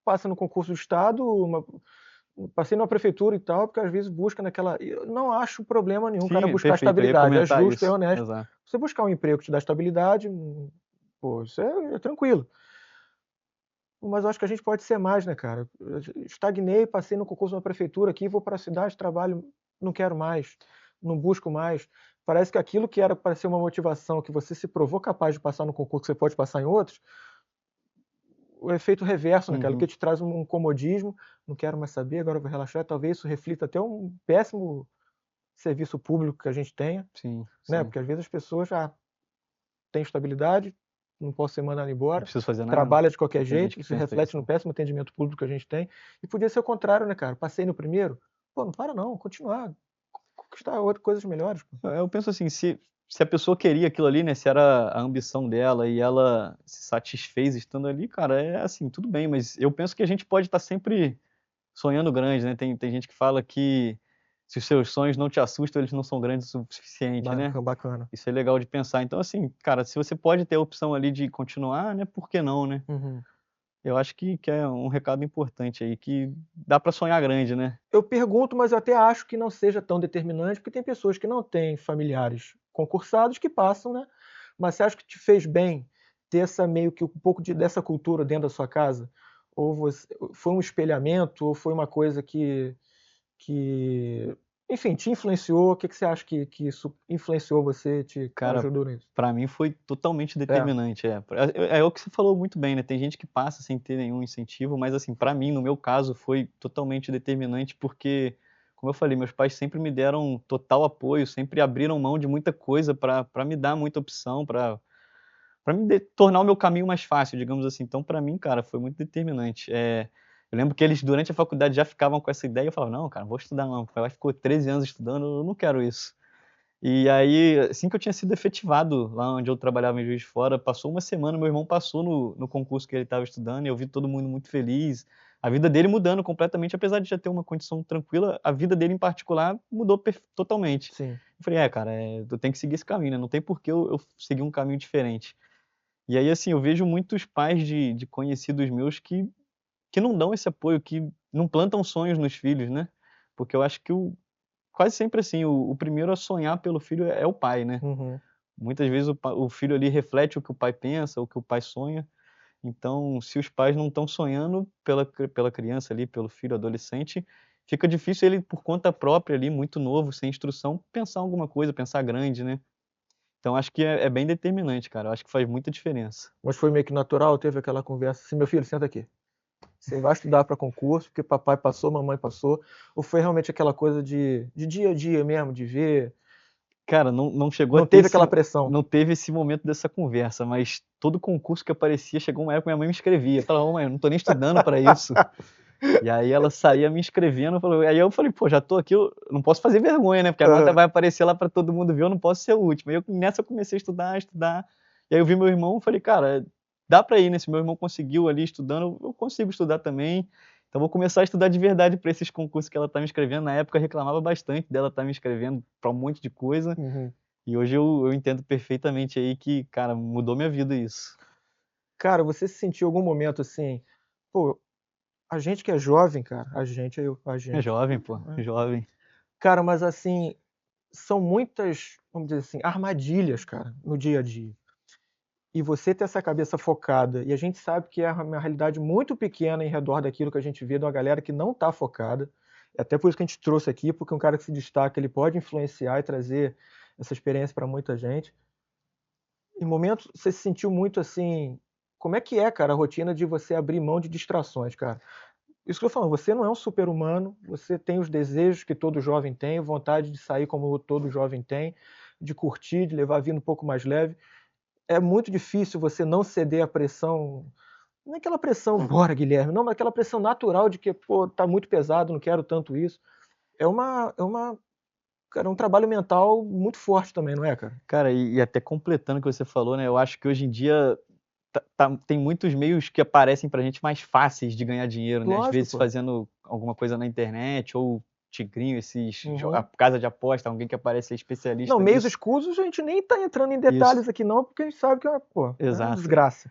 Speaker 2: passa no concurso do estado, passei numa prefeitura e tal, porque às vezes busca naquela. Eu não acho problema nenhum o cara
Speaker 1: Sim,
Speaker 2: buscar
Speaker 1: perfeito, eu ia
Speaker 2: estabilidade, é
Speaker 1: comentar
Speaker 2: justo, é
Speaker 1: isso.
Speaker 2: honesto.
Speaker 1: Exato.
Speaker 2: Você buscar um emprego que te dá estabilidade, pô, isso é tranquilo. Mas eu acho que a gente pode ser mais, né, cara? Eu estagnei, passei no concurso na prefeitura aqui, vou para a cidade, trabalho, não quero mais, não busco mais. Parece que aquilo que era para ser uma motivação, que você se provou capaz de passar no concurso, você pode passar em outros, o efeito reverso, né, cara? O
Speaker 1: Uhum.
Speaker 2: que te traz um comodismo, não quero mais saber, agora eu vou relaxar. Talvez isso reflita até um péssimo serviço público que a gente tenha,
Speaker 1: Sim,
Speaker 2: né?
Speaker 1: sim.
Speaker 2: Porque às vezes as pessoas já têm estabilidade, não posso ser mandado
Speaker 1: Não
Speaker 2: embora,
Speaker 1: preciso fazer nada.
Speaker 2: trabalha de qualquer
Speaker 1: Tem gente
Speaker 2: jeito,
Speaker 1: que
Speaker 2: isso
Speaker 1: pensa
Speaker 2: reflete
Speaker 1: isso.
Speaker 2: no péssimo atendimento público que a gente tem. E podia ser o contrário, né, cara? Passei no primeiro, pô, não para não, continuar, conquistar coisas melhores, pô.
Speaker 1: Eu penso assim, se a pessoa queria aquilo ali, né, se era a ambição dela e ela se satisfez estando ali, cara, é assim, tudo bem, mas eu penso que a gente pode estar sempre sonhando grande, né? Tem gente que fala que se os seus sonhos não te assustam, eles não são grandes o suficiente, né?
Speaker 2: Bacana.
Speaker 1: Isso é legal de pensar. Então, assim, cara, se você pode ter a opção ali de continuar, né, por que não, né?
Speaker 2: Uhum.
Speaker 1: Eu acho que é um recado importante aí, que dá para sonhar grande, né?
Speaker 2: Eu pergunto, mas eu até acho que não seja tão determinante, porque tem pessoas que não têm familiares concursados que passam, né? Mas você acha que te fez bem ter meio que um pouco dessa cultura dentro da sua casa? Ou foi um espelhamento, ou foi uma coisa que enfim, te influenciou? O que você acha que isso influenciou você, te
Speaker 1: Cara,
Speaker 2: ajudou nisso?
Speaker 1: pra mim foi totalmente
Speaker 2: É.
Speaker 1: determinante, é o que você falou muito bem, né, tem gente que passa sem ter nenhum incentivo, mas assim, pra mim, no meu caso, foi totalmente determinante, porque, como eu falei, meus pais sempre me deram total apoio, sempre abriram mão de muita coisa pra me dar muita opção, pra me tornar o meu caminho mais fácil, digamos assim. Então, pra mim, cara, foi muito determinante. Eu lembro que eles, durante a faculdade, já ficavam com essa ideia, eu falava: "Não, cara, não vou estudar não, o pai ficou 13 anos estudando, eu não quero isso". E aí, assim que eu tinha sido efetivado lá onde eu trabalhava em Juiz de Fora, passou uma semana, meu irmão passou no concurso que ele estava estudando, e eu vi todo mundo muito feliz, a vida dele mudando completamente, apesar de já ter uma condição tranquila, a vida dele em particular mudou totalmente.
Speaker 2: Sim.
Speaker 1: Eu falei: "É, cara, eu tenho que seguir esse caminho, né, não tem por que eu seguir um caminho diferente". E aí, assim, eu vejo muitos pais de conhecidos meus que não dão esse apoio, que não plantam sonhos nos filhos, né, porque eu acho que quase sempre assim, o primeiro a sonhar pelo filho é o pai, né.
Speaker 2: Uhum.
Speaker 1: Muitas vezes o filho ali reflete o que o pai pensa, o que o pai sonha, então se os pais não estão sonhando pela criança ali, pelo filho adolescente, fica difícil ele por conta própria ali, muito novo, sem instrução, pensar alguma coisa, pensar grande, né. Então acho que é bem determinante, cara, eu acho que faz muita diferença.
Speaker 2: Mas foi meio que natural, teve aquela conversa assim: "Meu filho, senta aqui. Você vai estudar para concurso, porque papai passou, mamãe passou", ou foi realmente aquela coisa de dia a dia mesmo, de ver,
Speaker 1: Cara, não chegou a
Speaker 2: não
Speaker 1: ter
Speaker 2: teve aquela pressão?
Speaker 1: não teve esse momento dessa conversa, mas todo concurso que aparecia, chegou uma época minha mãe me inscrevia, eu falava: "Ô mãe, eu não tô nem estudando para isso". E aí ela saía me inscrevendo, aí eu falei: "Pô, já tô aqui, eu não posso fazer vergonha, né, porque a nota
Speaker 2: Aham.
Speaker 1: vai aparecer lá para todo mundo ver, eu não posso ser o último". Aí nessa eu comecei a estudar, estudar, e aí eu vi meu irmão, falei: "Cara, dá para ir, né, se meu irmão conseguiu ali estudando, eu consigo estudar também, então vou começar a estudar de verdade para esses concursos que ela tá me inscrevendo". Na época eu reclamava bastante dela estar me inscrevendo para um monte de coisa,
Speaker 2: Uhum.
Speaker 1: e hoje eu entendo perfeitamente aí que, cara, mudou minha vida isso.
Speaker 2: Cara, você se sentiu em algum momento assim, pô, a gente que é jovem, cara, a
Speaker 1: É
Speaker 2: gente,
Speaker 1: jovem, pô,
Speaker 2: é.
Speaker 1: jovem.
Speaker 2: Cara, mas assim, são muitas, vamos dizer assim, armadilhas, cara, no dia a dia. E você ter essa cabeça focada, e a gente sabe que é uma realidade muito pequena em redor daquilo que a gente vê de uma galera que não tá focada. É até por isso que a gente trouxe aqui, porque um cara que se destaca, ele pode influenciar e trazer essa experiência para muita gente. Em momentos, você se sentiu muito assim... Como é que é, cara, a rotina de você abrir mão de distrações, cara? Isso que eu tô falando, você não é um super-humano, você tem os desejos que todo jovem tem, vontade de sair como todo jovem tem, de curtir, de levar a vida um pouco mais leve. É muito difícil você não ceder à pressão, não é aquela pressão, bora, Guilherme, não, mas aquela pressão natural de que, pô, tá muito pesado, não quero tanto isso. Cara, um trabalho mental muito forte também, não é, cara?
Speaker 1: Cara, e até completando o que você falou, né? Eu acho que hoje em dia tem muitos meios que aparecem pra gente mais fáceis de ganhar dinheiro, né? Às
Speaker 2: Lógico,
Speaker 1: vezes
Speaker 2: pô.
Speaker 1: fazendo alguma coisa na internet, ou Tigrinho,
Speaker 2: Uhum.
Speaker 1: a casa de aposta, alguém que aparece especialista
Speaker 2: Não, meios
Speaker 1: nisso.
Speaker 2: escusos a gente nem tá entrando em
Speaker 1: Isso,
Speaker 2: detalhes aqui não, porque a gente sabe que é uma
Speaker 1: exato.
Speaker 2: desgraça.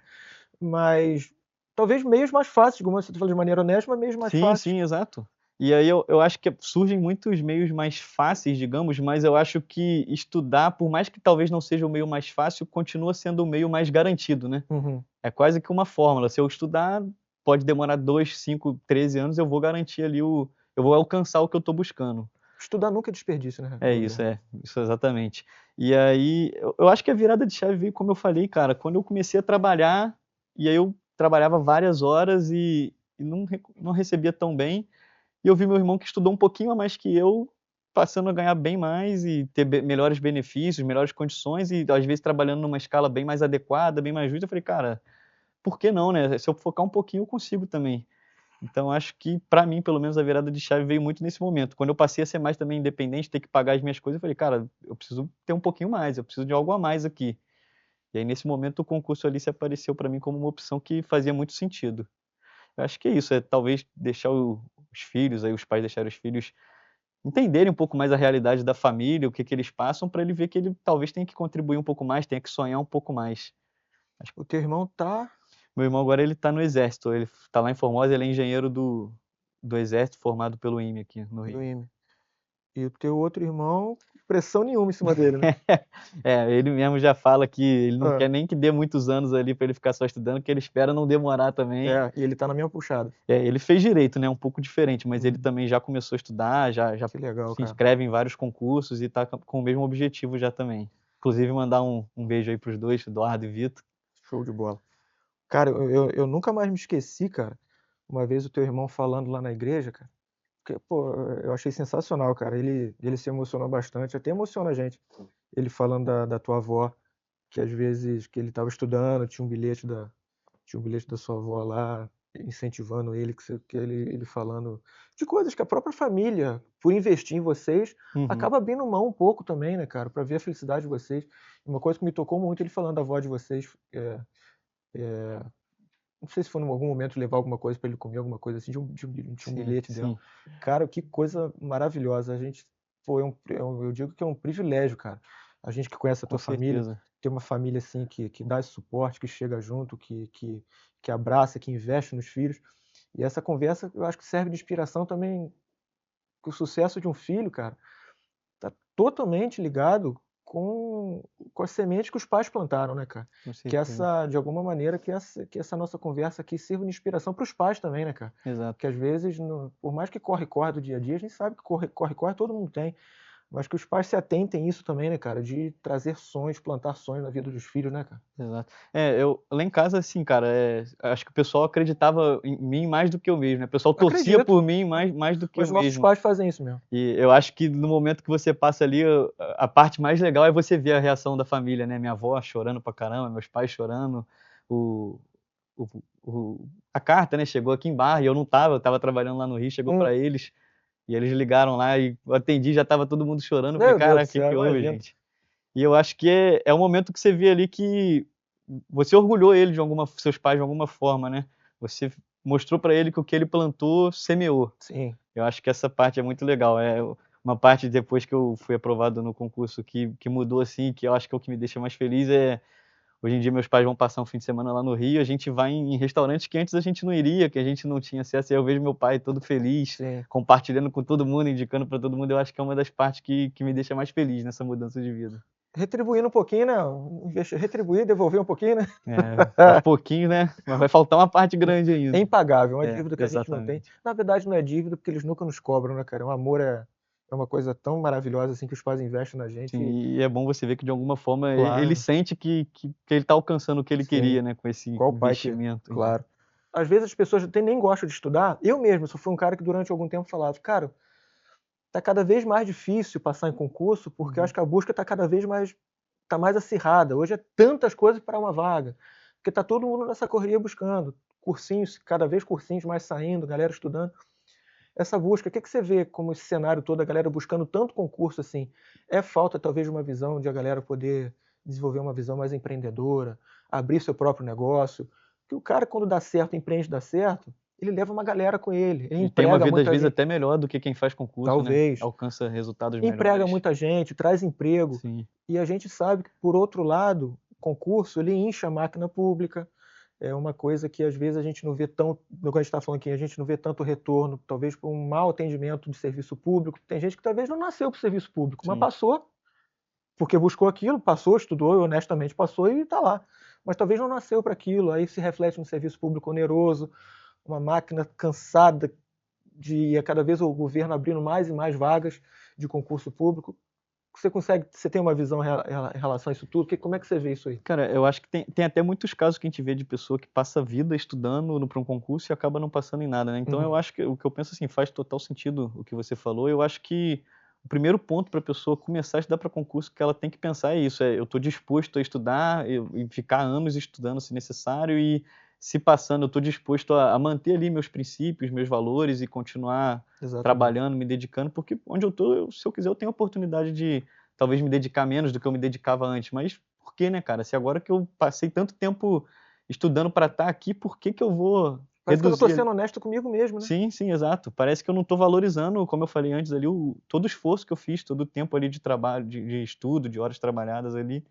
Speaker 2: Mas talvez meios mais fáceis, como você tá falando de maneira honesta, mas meios mais
Speaker 1: Sim,
Speaker 2: fáceis.
Speaker 1: sim, exato. E aí eu acho que surgem muitos meios mais fáceis, digamos, mas eu acho que estudar, por mais que talvez não seja o meio mais fácil, continua sendo o meio mais garantido, né?
Speaker 2: Uhum.
Speaker 1: É quase que uma fórmula. Se eu estudar, pode demorar 2, 5, 13 anos, eu vou garantir ali eu vou alcançar o que eu estou buscando.
Speaker 2: Estudar nunca é desperdício, né,
Speaker 1: É
Speaker 2: Guilherme?
Speaker 1: isso exatamente. E aí, eu acho que a virada de chave veio, como eu falei, cara, quando eu comecei a trabalhar, e aí eu trabalhava várias horas e não recebia tão bem, e eu vi meu irmão que estudou um pouquinho a mais que eu, passando a ganhar bem mais e ter melhores benefícios, melhores condições, e às vezes trabalhando numa escala bem mais adequada, bem mais justa. Eu falei, cara, por que não, né? Se eu focar um pouquinho, eu consigo também. Então, acho que, para mim, pelo menos, a virada de chave veio muito nesse momento. Quando eu passei a ser mais também independente, ter que pagar as minhas coisas, eu falei, cara, eu preciso ter um pouquinho mais, eu preciso de algo a mais aqui. E aí, nesse momento, o concurso ali se apareceu para mim como uma opção que fazia muito sentido. Eu acho que é isso, é talvez deixar os filhos, aí os pais deixarem os filhos entenderem um pouco mais a realidade da família, o que que eles passam, para ele ver que ele talvez tenha que contribuir um pouco mais, tenha que sonhar um pouco mais.
Speaker 2: O teu irmão tá
Speaker 1: Meu irmão agora ele tá no exército, ele tá lá em Formosa, ele é engenheiro do exército formado pelo IME aqui no
Speaker 2: no
Speaker 1: Rio.
Speaker 2: IME. E o teu outro irmão, pressão nenhuma em cima dele, né?
Speaker 1: É, ele mesmo já fala que ele não
Speaker 2: Hã.
Speaker 1: quer nem que dê muitos anos ali para ele ficar só estudando, que ele espera não demorar também.
Speaker 2: É, e ele tá na mesma puxada.
Speaker 1: Ele fez direito, né, um pouco diferente, mas ele
Speaker 2: Uhum.
Speaker 1: também já começou a estudar, já
Speaker 2: Que legal,
Speaker 1: se
Speaker 2: cara.
Speaker 1: inscreve em vários concursos e tá com o mesmo objetivo já também. Inclusive mandar um beijo aí para os dois, Eduardo e Vitor.
Speaker 2: Show de bola. Cara, eu nunca mais me esqueci, cara, uma vez o teu irmão falando lá na igreja, cara, que, pô, eu achei sensacional, cara. Ele se emocionou bastante, até emociona a gente. Ele falando da tua avó, que às vezes que ele estava estudando, tinha um bilhete da sua avó lá, incentivando ele, que ele falando de coisas que a própria família, por investir em vocês,
Speaker 1: Uhum.
Speaker 2: acaba abrindo mão um pouco também, né, cara, para ver a felicidade de vocês. Uma coisa que me tocou muito, ele falando da avó de vocês, não sei se foi em algum momento levar alguma coisa para ele comer, alguma coisa assim, tinha um
Speaker 1: Sim,
Speaker 2: bilhete dela.
Speaker 1: sim,
Speaker 2: Cara, que coisa maravilhosa. A gente, pô, eu digo que é um privilégio, cara. A gente que conhece a
Speaker 1: com
Speaker 2: tua família,
Speaker 1: certeza.
Speaker 2: ter uma família assim que dá esse suporte, que chega junto, que abraça, que investe nos filhos. E essa conversa eu acho que serve de inspiração também, que o sucesso de um filho, cara, tá totalmente ligado com as sementes que os pais plantaram, né, cara?
Speaker 1: Com
Speaker 2: Que
Speaker 1: certeza.
Speaker 2: de alguma maneira, que essa nossa conversa aqui sirva de inspiração para os pais também, né, cara?
Speaker 1: Exato.
Speaker 2: Que às vezes, por mais que corre do dia a dia, a gente sabe que corre todo mundo tem, mas que os pais se atentem a isso também, né, cara? De trazer sonhos, plantar sonhos na vida dos filhos, né, cara?
Speaker 1: Exato. Eu lá em casa, assim, cara, acho que o pessoal acreditava em mim mais do que eu mesmo, né, o pessoal torcia
Speaker 2: Acredito,
Speaker 1: por mim mais do que eu
Speaker 2: mas nossos
Speaker 1: mesmo.
Speaker 2: pais fazem isso mesmo.
Speaker 1: E eu acho que no momento que você passa ali, a parte mais legal é você ver a reação da família, né, minha avó chorando pra caramba, meus pais chorando, o a carta, né, chegou aqui em Barra e eu não estava, eu estava trabalhando lá no Rio, chegou
Speaker 2: Hum,
Speaker 1: pra eles, e eles ligaram lá e eu atendi, já estava todo mundo chorando, eu falei:
Speaker 2: Meu Deus do
Speaker 1: "Caraca, que
Speaker 2: céu,
Speaker 1: houve,
Speaker 2: imagina.
Speaker 1: gente?". E eu acho que é um momento que você vê ali que você orgulhou ele seus pais de alguma forma, né. Você mostrou pra ele que o que ele plantou, semeou.
Speaker 2: Sim.
Speaker 1: Eu acho que essa parte é muito legal. Uma parte depois que eu fui aprovado no concurso que mudou, assim, que eu acho que é o que me deixa mais feliz hoje em dia meus pais vão passar um fim de semana lá no Rio, a gente vai em restaurantes que antes a gente não iria, que a gente não tinha acesso, e aí eu vejo meu pai todo feliz,
Speaker 2: Sim.
Speaker 1: compartilhando com todo mundo, indicando pra todo mundo, eu acho que é uma das partes que me deixa mais feliz nessa mudança de vida.
Speaker 2: retribuindo um pouquinho, né? Retribuir, devolver um pouquinho, né?
Speaker 1: Aos pouquinhos, né? Mas vai faltar uma parte grande ainda.
Speaker 2: É impagável, uma dívida que a gente não tem.
Speaker 1: Exatamente.
Speaker 2: Na verdade, não é dívida, porque eles nunca nos cobram, né, cara? O amor é uma coisa tão maravilhosa, assim, que os pais investem na gente.
Speaker 1: Sim, e é bom você ver que de alguma forma
Speaker 2: Claro.
Speaker 1: ele sente que ele tá alcançando o que ele
Speaker 2: Sim.
Speaker 1: queria, né, com esse
Speaker 2: Qual pai que...
Speaker 1: investimento.
Speaker 2: Claro. Às vezes as pessoas nem gostam de estudar. Eu mesmo, só fui um cara que durante algum tempo falava, cara, tá cada vez mais difícil passar em concurso, porque eu acho que a busca tá cada vez mais, tá mais acirrada. Hoje é tantas coisas para uma vaga, porque tá todo mundo nessa correria buscando. Cursinhos, cada vez cursinhos mais saindo, galera estudando. Essa busca, o que você vê como esse cenário todo, a galera buscando tanto concurso assim? É falta talvez de uma visão de a galera poder desenvolver uma visão mais empreendedora, abrir seu próprio negócio? Porque o cara, quando dá certo, empreende, dá certo, ele leva uma galera com ele. Ele
Speaker 1: E tem uma
Speaker 2: emprega
Speaker 1: vida, às
Speaker 2: muita
Speaker 1: vezes,
Speaker 2: gente.
Speaker 1: até melhor do que quem faz concurso,
Speaker 2: Talvez.
Speaker 1: né? Alcança resultados
Speaker 2: Emprega
Speaker 1: melhores.
Speaker 2: muita gente, traz emprego.
Speaker 1: Sim.
Speaker 2: E a gente sabe que, por outro lado, o concurso, ele incha a máquina pública. É uma coisa que, às vezes, a gente não vê tão... No que a gente está falando aqui, a gente não vê tanto retorno, talvez por um mau atendimento de serviço público. Tem gente que talvez não nasceu para o serviço público, mas
Speaker 1: Sim.
Speaker 2: passou, porque buscou aquilo, passou, estudou, honestamente passou e está lá. Mas talvez não nasceu para aquilo, aí se reflete no serviço público oneroso, uma máquina cansada de cada vez o governo abrindo mais e mais vagas de concurso público. Você tem uma visão em relação a isso tudo? Como é que você vê isso aí?
Speaker 1: Cara, eu acho que tem até muitos casos que a gente vê de pessoa que passa a vida estudando para um concurso e acaba não passando em nada, né? Então eu acho que o que eu penso assim, faz total sentido o que você falou. Eu acho que o primeiro ponto para a pessoa começar a estudar para concurso que ela tem que pensar é isso, eu estou disposto a estudar e ficar anos estudando se necessário e se passando, eu estou disposto a manter ali meus princípios, meus valores e continuar trabalhando, me dedicando, porque onde eu estou, se eu quiser, eu tenho a oportunidade de talvez me dedicar menos do que eu me dedicava antes, mas por que, né, cara? Se agora que eu passei tanto tempo estudando para estar aqui, por que eu vou
Speaker 2: Parece que eu
Speaker 1: reduzir?
Speaker 2: tô sendo honesto comigo mesmo, né?
Speaker 1: Sim, exato. Parece que eu não estou valorizando, como eu falei antes ali, todo o esforço que eu fiz, todo o tempo ali de trabalho, de estudo, de horas trabalhadas ali.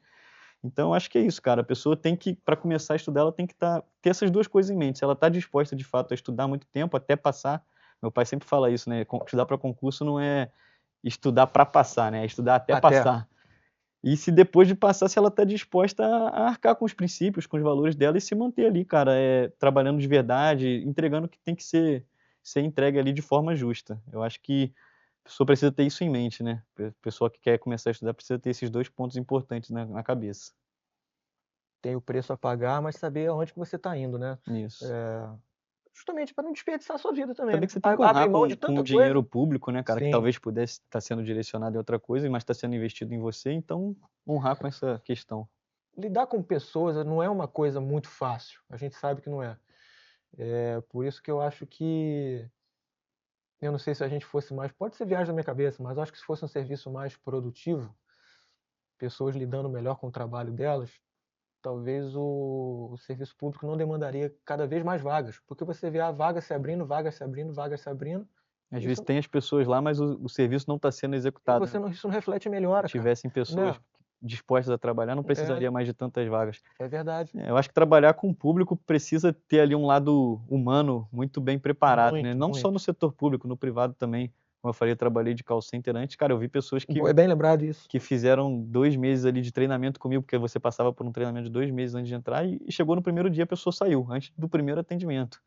Speaker 1: Então, acho que é isso, cara. A pessoa tem que, para começar a estudar, ela tem que ter essas duas coisas em mente. Se ela está disposta, de fato, a estudar muito tempo, até passar. Meu pai sempre fala isso, né? Estudar para concurso não é estudar para passar, né? É estudar até passar. E se depois de passar, se ela está disposta a arcar com os princípios, com os valores dela e se manter ali, cara, trabalhando de verdade, entregando o que tem que ser entregue ali de forma justa. Eu acho que a pessoa precisa ter isso em mente, né? A pessoa que quer começar a estudar precisa ter esses dois pontos importantes na cabeça.
Speaker 2: Tem o preço a pagar, mas saber aonde que você está indo, né?
Speaker 1: Isso.
Speaker 2: Justamente para não desperdiçar a sua vida também.
Speaker 1: Saber
Speaker 2: Né?
Speaker 1: que você tem que honrar com o dinheiro público, né, cara? Que talvez pudesse estar sendo direcionado em outra coisa, mas está sendo investido em você, então honrar com essa questão.
Speaker 2: Lidar com pessoas não é uma coisa muito fácil, a gente sabe que não é. Por isso que eu acho que, eu não sei se a gente fosse mais, pode ser viagem da minha cabeça, mas eu acho que se fosse um serviço mais produtivo, pessoas lidando melhor com o trabalho delas, talvez o serviço público não demandaria cada vez mais vagas, porque você vê a vaga se abrindo, vagas se abrindo, vagas se abrindo.
Speaker 1: Às vezes tem as pessoas lá, mas o serviço não está sendo executado.
Speaker 2: Isso não reflete melhora.
Speaker 1: Se tivessem pessoas dispostas a trabalhar, não precisaria mais de tantas vagas.
Speaker 2: É verdade.
Speaker 1: Eu acho que trabalhar com o público precisa ter ali um lado humano muito bem preparado, né? Não só no setor público, no privado também. Como eu falei, eu trabalhei de call center antes, cara, eu vi pessoas que...
Speaker 2: É bem lembrado isso.
Speaker 1: Que fizeram 2 meses ali de treinamento comigo, porque você passava por um treinamento de 2 meses antes de entrar e chegou no primeiro dia, a pessoa saiu, antes do primeiro atendimento.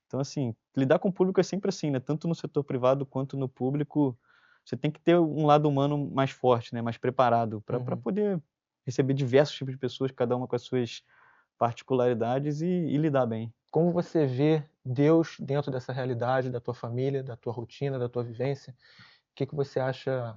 Speaker 1: Então, assim, lidar com o público é sempre assim, né? Tanto no setor privado quanto no público, você tem que ter um lado humano mais forte, né? Mais preparado, para poder receber diversos tipos de pessoas, cada uma com as suas particularidades e lidar bem.
Speaker 2: Como você vê Deus dentro dessa realidade, da tua família, da tua rotina, da tua vivência? O que você acha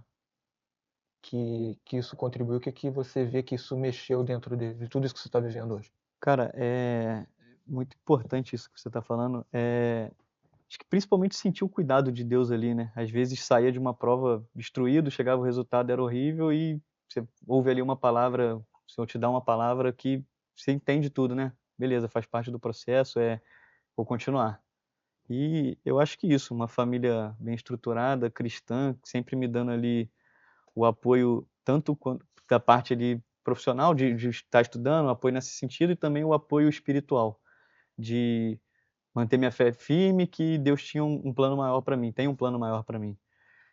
Speaker 2: que isso contribuiu? O que você vê que isso mexeu dentro de tudo isso que você está vivendo hoje?
Speaker 1: Cara, é muito importante isso que você está falando. Acho que principalmente sentir o cuidado de Deus ali, né? Às vezes saía de uma prova destruído, chegava o resultado, era horrível e você ouve ali uma palavra, o Senhor te dá uma palavra que você entende tudo, né? Beleza, faz parte do processo, vou continuar. E eu acho que isso, uma família bem estruturada, cristã, sempre me dando ali o apoio, tanto da parte ali profissional, de estar estudando, o apoio nesse sentido, e também o apoio espiritual, de manter minha fé firme, que Deus tinha um plano maior para mim, tem um plano maior para mim.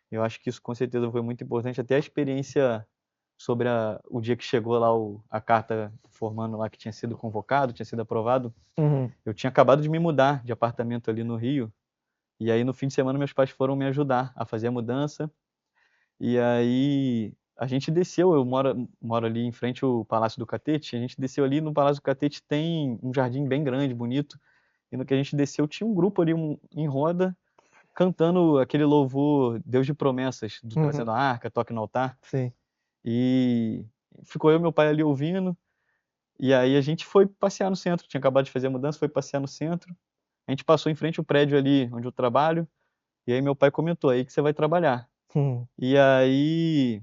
Speaker 1: Eu acho que isso com certeza foi muito importante, até a experiência sobre o dia que chegou lá a carta informando lá que tinha sido convocado, tinha sido aprovado. Eu tinha acabado de me mudar de apartamento ali no Rio, e aí no fim de semana meus pais foram me ajudar a fazer a mudança, e aí a gente desceu, eu moro ali em frente ao Palácio do Catete, a gente desceu ali no Palácio do Catete, tem um jardim bem grande, bonito, e no que a gente desceu tinha um grupo ali em roda, cantando aquele louvor Deus de Promessas, do Trazendo a Arca, Toque no Altar.
Speaker 2: Sim.
Speaker 1: E ficou eu e meu pai ali ouvindo, e aí a gente foi passear no centro, tinha acabado de fazer a mudança, foi passear no centro. A gente passou em frente ao prédio ali onde eu trabalho, e aí meu pai comentou: "Aí que você vai trabalhar". E aí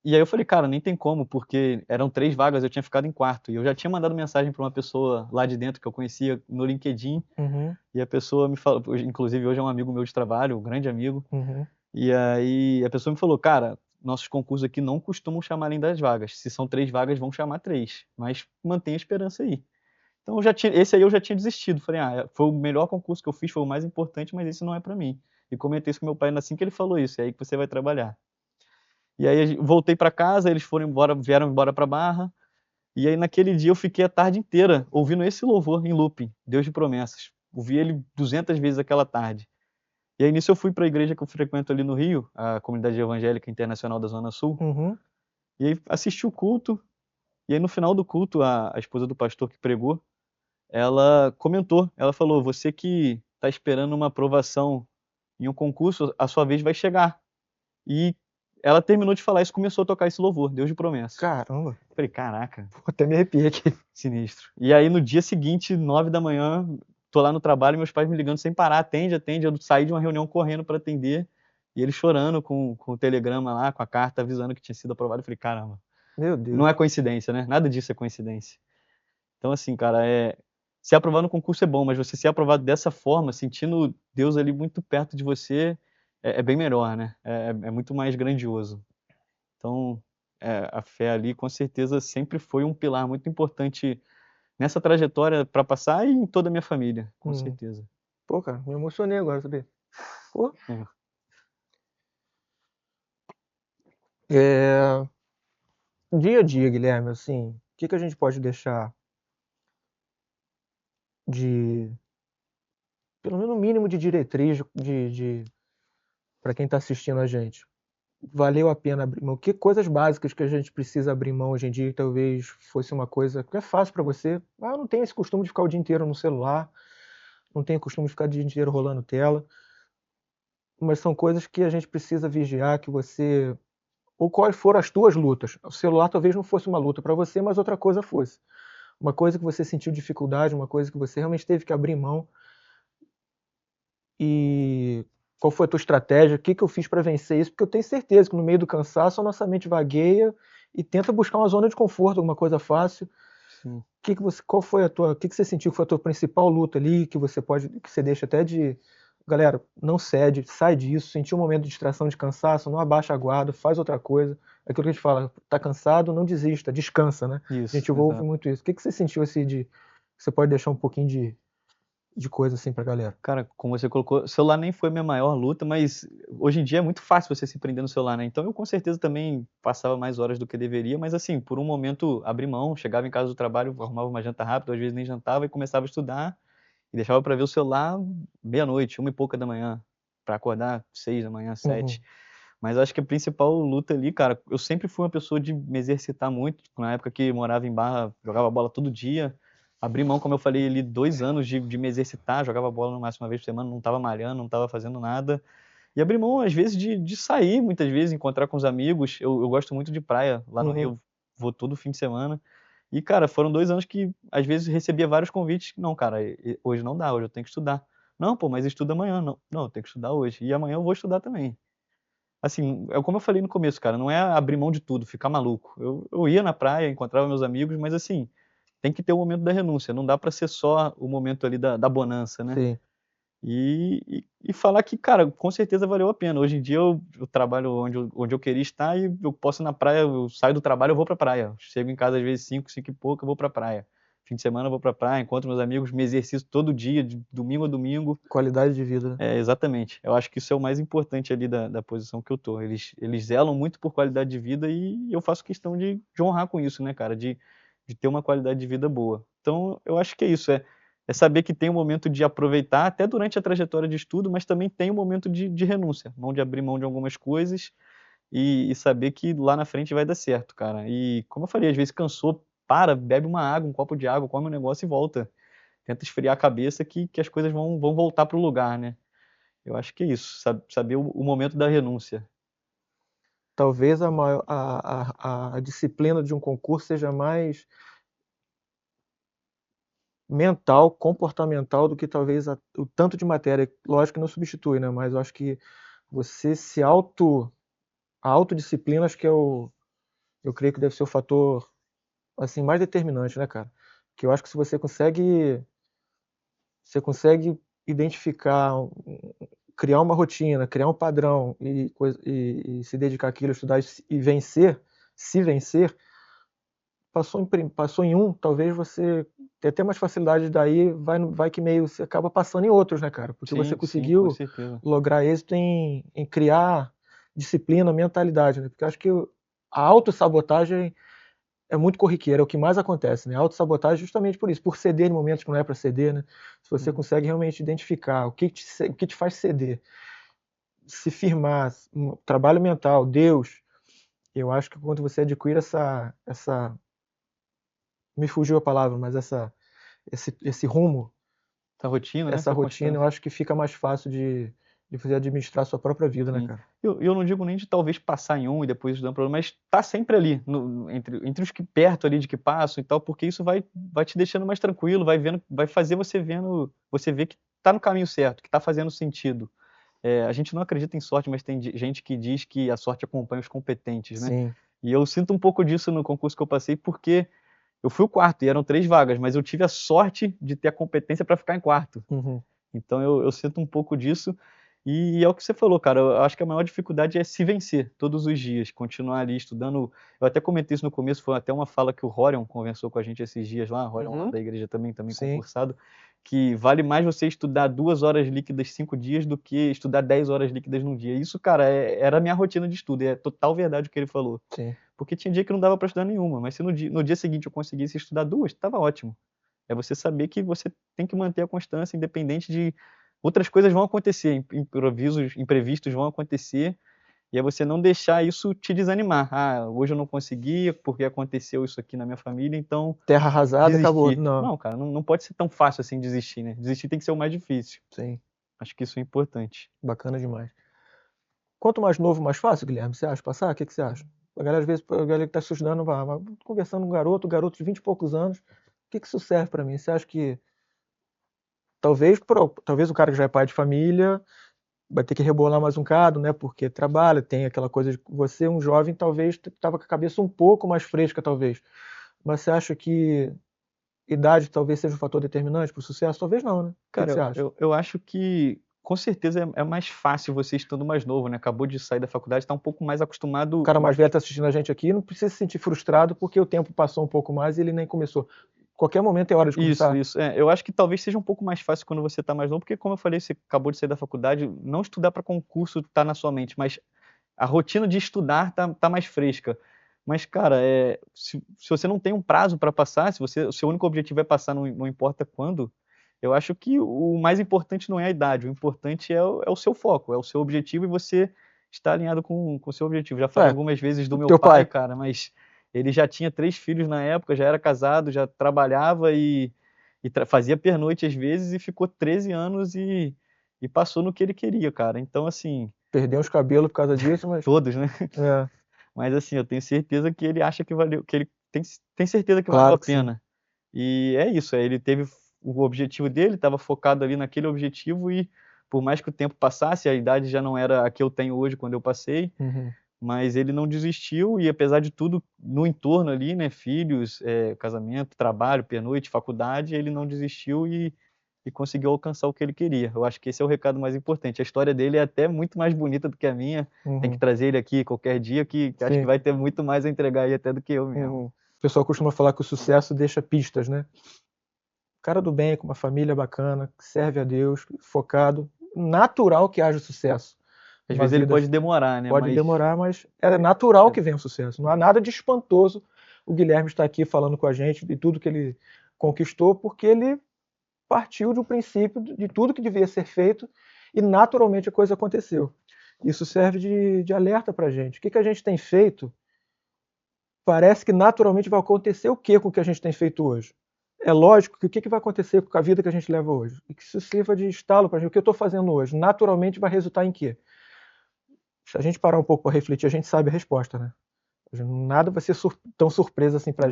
Speaker 1: eu falei: "Cara, nem tem como", porque eram 3 vagas, eu tinha ficado em quarto, e eu já tinha mandado mensagem para uma pessoa lá de dentro que eu conhecia no LinkedIn, e a pessoa me falou, inclusive hoje é um amigo meu de trabalho, um grande amigo, e aí a pessoa me falou: "Cara, nossos concursos aqui não costumam chamar além das vagas, se são 3 vagas vão chamar 3, mas mantenha a esperança aí". Então esse aí eu já tinha desistido, falei: "Ah, foi o melhor concurso que eu fiz, foi o mais importante, mas esse não é para mim". E comentei isso com meu pai assim que ele falou isso: "É aí que você vai trabalhar". E aí voltei para casa, eles foram embora, vieram embora para Barra, e aí naquele dia eu fiquei a tarde inteira ouvindo esse louvor em looping, Deus de Promessas. Ouvi ele 200 vezes aquela tarde. E aí nisso eu fui para a igreja que eu frequento ali no Rio, a Comunidade Evangélica Internacional da Zona Sul, e aí assisti o culto, e aí no final do culto a esposa do pastor que pregou, ela comentou, ela falou: "Você que está esperando uma aprovação em um concurso, a sua vez vai chegar". E ela terminou de falar isso, começou a tocar esse louvor, Deus de Promessas.
Speaker 2: Caramba,
Speaker 1: Falei: "Caraca,
Speaker 2: até me arrepiei aqui.
Speaker 1: sinistro". E aí no dia seguinte, 9 da manhã, tô lá no trabalho, meus pais me ligando sem parar: "Atende, atende". Eu saí de uma reunião correndo para atender, e eles chorando com o telegrama lá, com a carta avisando que tinha sido aprovado. Eu falei: "Caramba,
Speaker 2: Meu Deus.
Speaker 1: não é coincidência, né, nada disso é coincidência". Então assim, cara, ser aprovado no concurso é bom, mas você ser aprovado dessa forma, sentindo Deus ali muito perto de você, é bem melhor, né, é muito mais grandioso. Então, a fé ali com certeza sempre foi um pilar muito importante nessa trajetória para passar e em toda a minha família, com certeza.
Speaker 2: Pô, cara, me emocionei agora, sabia? Pô.
Speaker 1: É.
Speaker 2: Dia a dia, Guilherme, assim, o que a gente pode deixar de, pelo menos, o mínimo de diretriz para quem está assistindo a gente? Valeu a pena abrir mão? Que coisas básicas que a gente precisa abrir mão hoje em dia, que talvez fosse uma coisa que é fácil para você. Ah, eu não tenho esse costume de ficar o dia inteiro no celular, não tenho costume de ficar o dia inteiro rolando tela, mas são coisas que a gente precisa vigiar, que você... Ou quais foram as tuas lutas? O celular talvez não fosse uma luta para você, mas outra coisa fosse. Uma coisa que você sentiu dificuldade, uma coisa que você realmente teve que abrir mão. E qual foi a tua estratégia? O que eu fiz para vencer isso? Porque eu tenho certeza que no meio do cansaço a nossa mente vagueia e tenta buscar uma zona de conforto, alguma coisa fácil.
Speaker 1: Sim.
Speaker 2: Qual foi o que você sentiu que foi a tua principal luta ali, que você deixa até de... Galera, não cede, sai disso, sentiu um momento de distração, de cansaço, não abaixa a guarda, faz outra coisa. Aquilo que a gente fala, tá cansado, não desista, descansa, né?
Speaker 1: Isso,
Speaker 2: A gente ouve
Speaker 1: exato.
Speaker 2: muito isso. O que você sentiu assim você pode deixar um pouquinho de coisa assim pra galera?
Speaker 1: Cara, como você colocou, celular nem foi a minha maior luta, mas hoje em dia é muito fácil você se prender no celular, né, então eu com certeza também passava mais horas do que deveria, mas assim, por um momento abri mão, chegava em casa do trabalho, arrumava uma janta rápida, às vezes nem jantava e começava a estudar, e deixava pra ver o celular meia-noite, 1h pouca da manhã, pra acordar 6 da manhã, 7. Mas acho que a principal luta ali, cara, eu sempre fui uma pessoa de me exercitar muito, tipo, na época que morava em Barra, jogava bola todo dia, abri mão, como eu falei ali, 2 anos de me exercitar, jogava bola no máximo uma vez por semana, não estava malhando, não estava fazendo nada. E abri mão, às vezes, de sair, muitas vezes, encontrar com os amigos. Eu gosto muito de praia, lá no Rio, vou todo fim de semana. E, cara, foram 2 anos que, às vezes, recebia vários convites. Não, cara, hoje não dá, hoje eu tenho que estudar. Não, pô, mas estuda amanhã. Não, não, eu tenho que estudar hoje. E amanhã eu vou estudar também. Assim, é como eu falei no começo, cara, não é abrir mão de tudo, ficar maluco. Eu ia na praia, encontrava meus amigos, mas assim, tem que ter o momento da renúncia, não dá pra ser só o momento ali da bonança, né.
Speaker 2: Sim.
Speaker 1: E falar que, cara, com certeza valeu a pena. Hoje em dia eu trabalho onde eu queria estar e eu posso ir na praia, eu saio do trabalho, eu vou pra praia. Chego em casa às vezes 5 e pouco, eu vou pra praia. Fim de semana eu vou pra praia, encontro meus amigos, me exercito todo dia, de domingo a domingo.
Speaker 2: Qualidade de vida, né?
Speaker 1: Exatamente. Eu acho que isso é o mais importante ali da posição que eu tô. Eles zelam muito por qualidade de vida e eu faço questão de honrar com isso, né, cara? De ter uma qualidade de vida boa. Então, eu acho que é isso, é saber que tem um momento de aproveitar, até durante a trajetória de estudo, mas também tem um momento de renúncia, de abrir mão de algumas coisas e saber que lá na frente vai dar certo, cara. E, como eu falei, às vezes cansou, bebe uma água, um copo de água, come um negócio e volta. Tenta esfriar a cabeça que as coisas vão voltar pro lugar, né? Eu acho que é isso, saber o momento da renúncia.
Speaker 2: Talvez a disciplina de um concurso seja mais mental, comportamental, do que talvez o tanto de matéria. Lógico que não substitui, né? Mas eu acho que você a autodisciplina, acho que eu creio que deve ser o fator assim mais determinante, né, cara? Que eu acho que se você consegue identificar, criar uma rotina, criar um padrão e se dedicar àquilo, estudar e se vencer, passou em um, talvez você tenha até mais facilidade, daí vai que meio você acaba passando em outros, né, cara? Porque você
Speaker 1: Sim,
Speaker 2: conseguiu
Speaker 1: com certeza.
Speaker 2: lograr êxito em criar disciplina, mentalidade, né? Porque eu acho que a autossabotagem é muito corriqueira, é o que mais acontece, né? A autossabotagem justamente por isso, por ceder em momentos que não é para ceder, né? Se você consegue realmente identificar o que te faz ceder, se firmar, trabalho mental, Deus, eu acho que quando você adquire me fugiu a palavra, mas esse rumo,
Speaker 1: Essa rotina, né?
Speaker 2: essa rotina, eu acho que fica mais fácil de você administrar a sua própria vida, né, cara?
Speaker 1: Eu não digo nem de talvez passar em um e depois estudar um problema, mas tá sempre ali, entre os que perto ali de que passam e tal, porque isso vai te deixando mais tranquilo, vai fazer você ver que tá no caminho certo, que tá fazendo sentido. A gente não acredita em sorte, mas tem gente que diz que a sorte acompanha os competentes, né?
Speaker 2: Sim.
Speaker 1: E eu sinto um pouco disso no concurso que eu passei, porque eu fui o quarto e eram 3 vagas, mas eu tive a sorte de ter a competência para ficar em quarto.
Speaker 2: Uhum.
Speaker 1: Então eu sinto um pouco disso. E é o que você falou, cara, eu acho que a maior dificuldade é se vencer todos os dias, continuar ali estudando. Eu até comentei isso no começo, foi até uma fala que o Rorion conversou com a gente esses dias lá, Rorion lá da igreja também
Speaker 2: Sim.
Speaker 1: concursado, que vale mais você estudar 2 horas líquidas 5 dias do que estudar 10 horas líquidas num dia. Isso, cara, era a minha rotina de estudo, é total verdade o que ele falou.
Speaker 2: Sim.
Speaker 1: Porque tinha dia que não dava para estudar nenhuma, mas se no dia seguinte eu conseguisse estudar 2, estava ótimo. É você saber que você tem que manter a constância, independente de outras coisas vão acontecer, imprevistos vão acontecer, e é você não deixar isso te desanimar. Ah, hoje eu não consegui porque aconteceu isso aqui na minha família, então
Speaker 2: Terra arrasada,
Speaker 1: desistir.
Speaker 2: acabou. Não.
Speaker 1: Não, cara, não pode ser tão fácil assim desistir, né? Desistir tem que ser o mais difícil.
Speaker 2: Sim.
Speaker 1: Acho que isso é importante.
Speaker 2: Bacana demais. Quanto mais novo, mais fácil, Guilherme, você acha passar? O que você acha? A galera, às vezes, a galera que está se estudando, vai conversando com um garoto de 20 e poucos anos, o que isso serve para mim? Você acha que talvez o cara que já é pai de família vai ter que rebolar mais um bocado, né? Porque trabalha, tem aquela coisa de você, um jovem, talvez estava com a cabeça um pouco mais fresca, talvez. Mas você acha que idade talvez seja um fator determinante para o sucesso? Talvez não, né? O que você
Speaker 1: Cara,
Speaker 2: acha?
Speaker 1: eu acho que com certeza é mais fácil você estando mais novo, né? Acabou de sair da faculdade, está um pouco mais acostumado.
Speaker 2: O cara mais velho está assistindo a gente aqui, não precisa se sentir frustrado porque o tempo passou um pouco mais e ele nem começou. Qualquer momento é hora de começar.
Speaker 1: Isso. Eu acho que talvez seja um pouco mais fácil quando você está mais novo, porque como eu falei, você acabou de sair da faculdade, não estudar para concurso está na sua mente, mas a rotina de estudar tá mais fresca. Mas, cara, se você não tem um prazo para passar, se o seu único objetivo é passar, não importa quando, eu acho que o mais importante não é a idade, o importante é o seu foco, é o seu objetivo e você está alinhado com o seu objetivo. Já falei algumas vezes do meu
Speaker 2: teu pai,
Speaker 1: cara, mas ele já tinha 3 filhos na época, já era casado, já trabalhava e fazia pernoite às vezes e ficou 13 anos e passou no que ele queria, cara. Então, assim...
Speaker 2: Perdeu uns cabelos por causa disso, mas...
Speaker 1: Todos, né?
Speaker 2: É.
Speaker 1: Mas, assim, eu tenho certeza que ele acha que valeu, que ele tem certeza que
Speaker 2: Claro
Speaker 1: valeu a
Speaker 2: que sim.
Speaker 1: pena. E é isso, ele teve o objetivo dele, estava focado ali naquele objetivo e por mais que o tempo passasse, a idade já não era a que eu tenho hoje quando eu passei, mas ele não desistiu e apesar de tudo no entorno ali, né, filhos, casamento, trabalho, pernoite, faculdade, ele não desistiu e conseguiu alcançar o que ele queria. Eu acho que esse é o recado mais importante. A história dele é até muito mais bonita do que a minha. Tem que trazer ele aqui qualquer dia, que acho que vai ter muito mais a entregar aí até do que eu mesmo.
Speaker 2: O pessoal costuma falar que o sucesso deixa pistas, né? Cara do bem, com uma família bacana, que serve a Deus, focado, natural que haja sucesso.
Speaker 1: Às
Speaker 2: Uma
Speaker 1: vezes ele
Speaker 2: vida-
Speaker 1: pode demorar, né?
Speaker 2: Pode demorar, mas é natural que venha o sucesso. Não há nada de espantoso o Guilherme estar aqui falando com a gente de tudo que ele conquistou, porque ele partiu de um princípio de tudo que devia ser feito e naturalmente a coisa aconteceu. Isso serve de alerta para a gente. O que a gente tem feito parece que naturalmente vai acontecer o que com o que a gente tem feito hoje? É lógico que o que vai acontecer com a vida que a gente leva hoje? E que isso sirva de estalo para a gente. O que eu estou fazendo hoje naturalmente vai resultar em quê? Se a gente parar um pouco para refletir, a gente sabe a resposta, né? Nada vai ser tão surpresa assim para a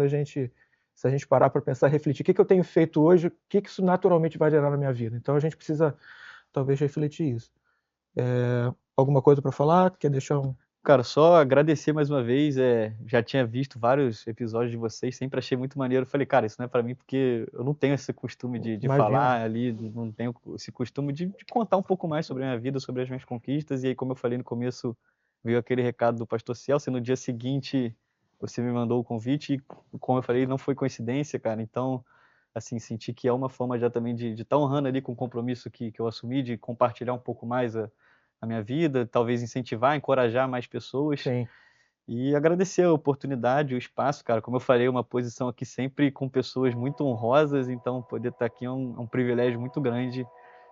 Speaker 2: gente se a gente parar para pensar, refletir, o que eu tenho feito hoje, o que isso naturalmente vai gerar na minha vida. Então a gente precisa talvez refletir isso. Alguma coisa para falar? Quer deixar um...
Speaker 1: Cara, só agradecer mais uma vez, já tinha visto vários episódios de vocês, sempre achei muito maneiro. Falei, cara, isso não é pra mim porque eu não tenho esse costume de
Speaker 2: Imagina.
Speaker 1: falar ali, não tenho esse costume de contar um pouco mais sobre a minha vida, sobre as minhas conquistas. E aí, como eu falei no começo, veio aquele recado do Pastor Celso, e no dia seguinte você me mandou o convite e, como eu falei, não foi coincidência, cara. Então, assim, senti que é uma forma já também de estar honrando ali com o compromisso que eu assumi, de compartilhar um pouco mais a minha vida, talvez incentivar, encorajar mais pessoas.
Speaker 2: Sim.
Speaker 1: E agradecer a oportunidade, o espaço, cara. Como eu falei, uma posição aqui sempre com pessoas muito honrosas, então poder estar aqui é um privilégio muito grande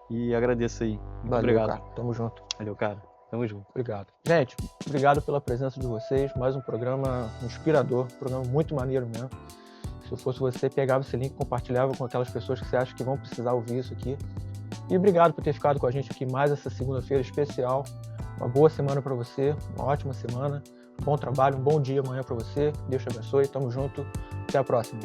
Speaker 1: e agradeço aí. Muito
Speaker 2: Valeu,
Speaker 1: obrigado.
Speaker 2: cara. Tamo junto.
Speaker 1: Valeu, cara. Tamo junto.
Speaker 2: Obrigado. Gente, obrigado pela presença de vocês. Mais um programa inspirador, um programa muito maneiro mesmo. Se eu fosse você, pegava esse link e compartilhava com aquelas pessoas que você acha que vão precisar ouvir isso aqui. E obrigado por ter ficado com a gente aqui mais essa segunda-feira especial. Uma boa semana para você, uma ótima semana, bom trabalho, um bom dia amanhã para você. Deus te abençoe, tamo junto, até a próxima.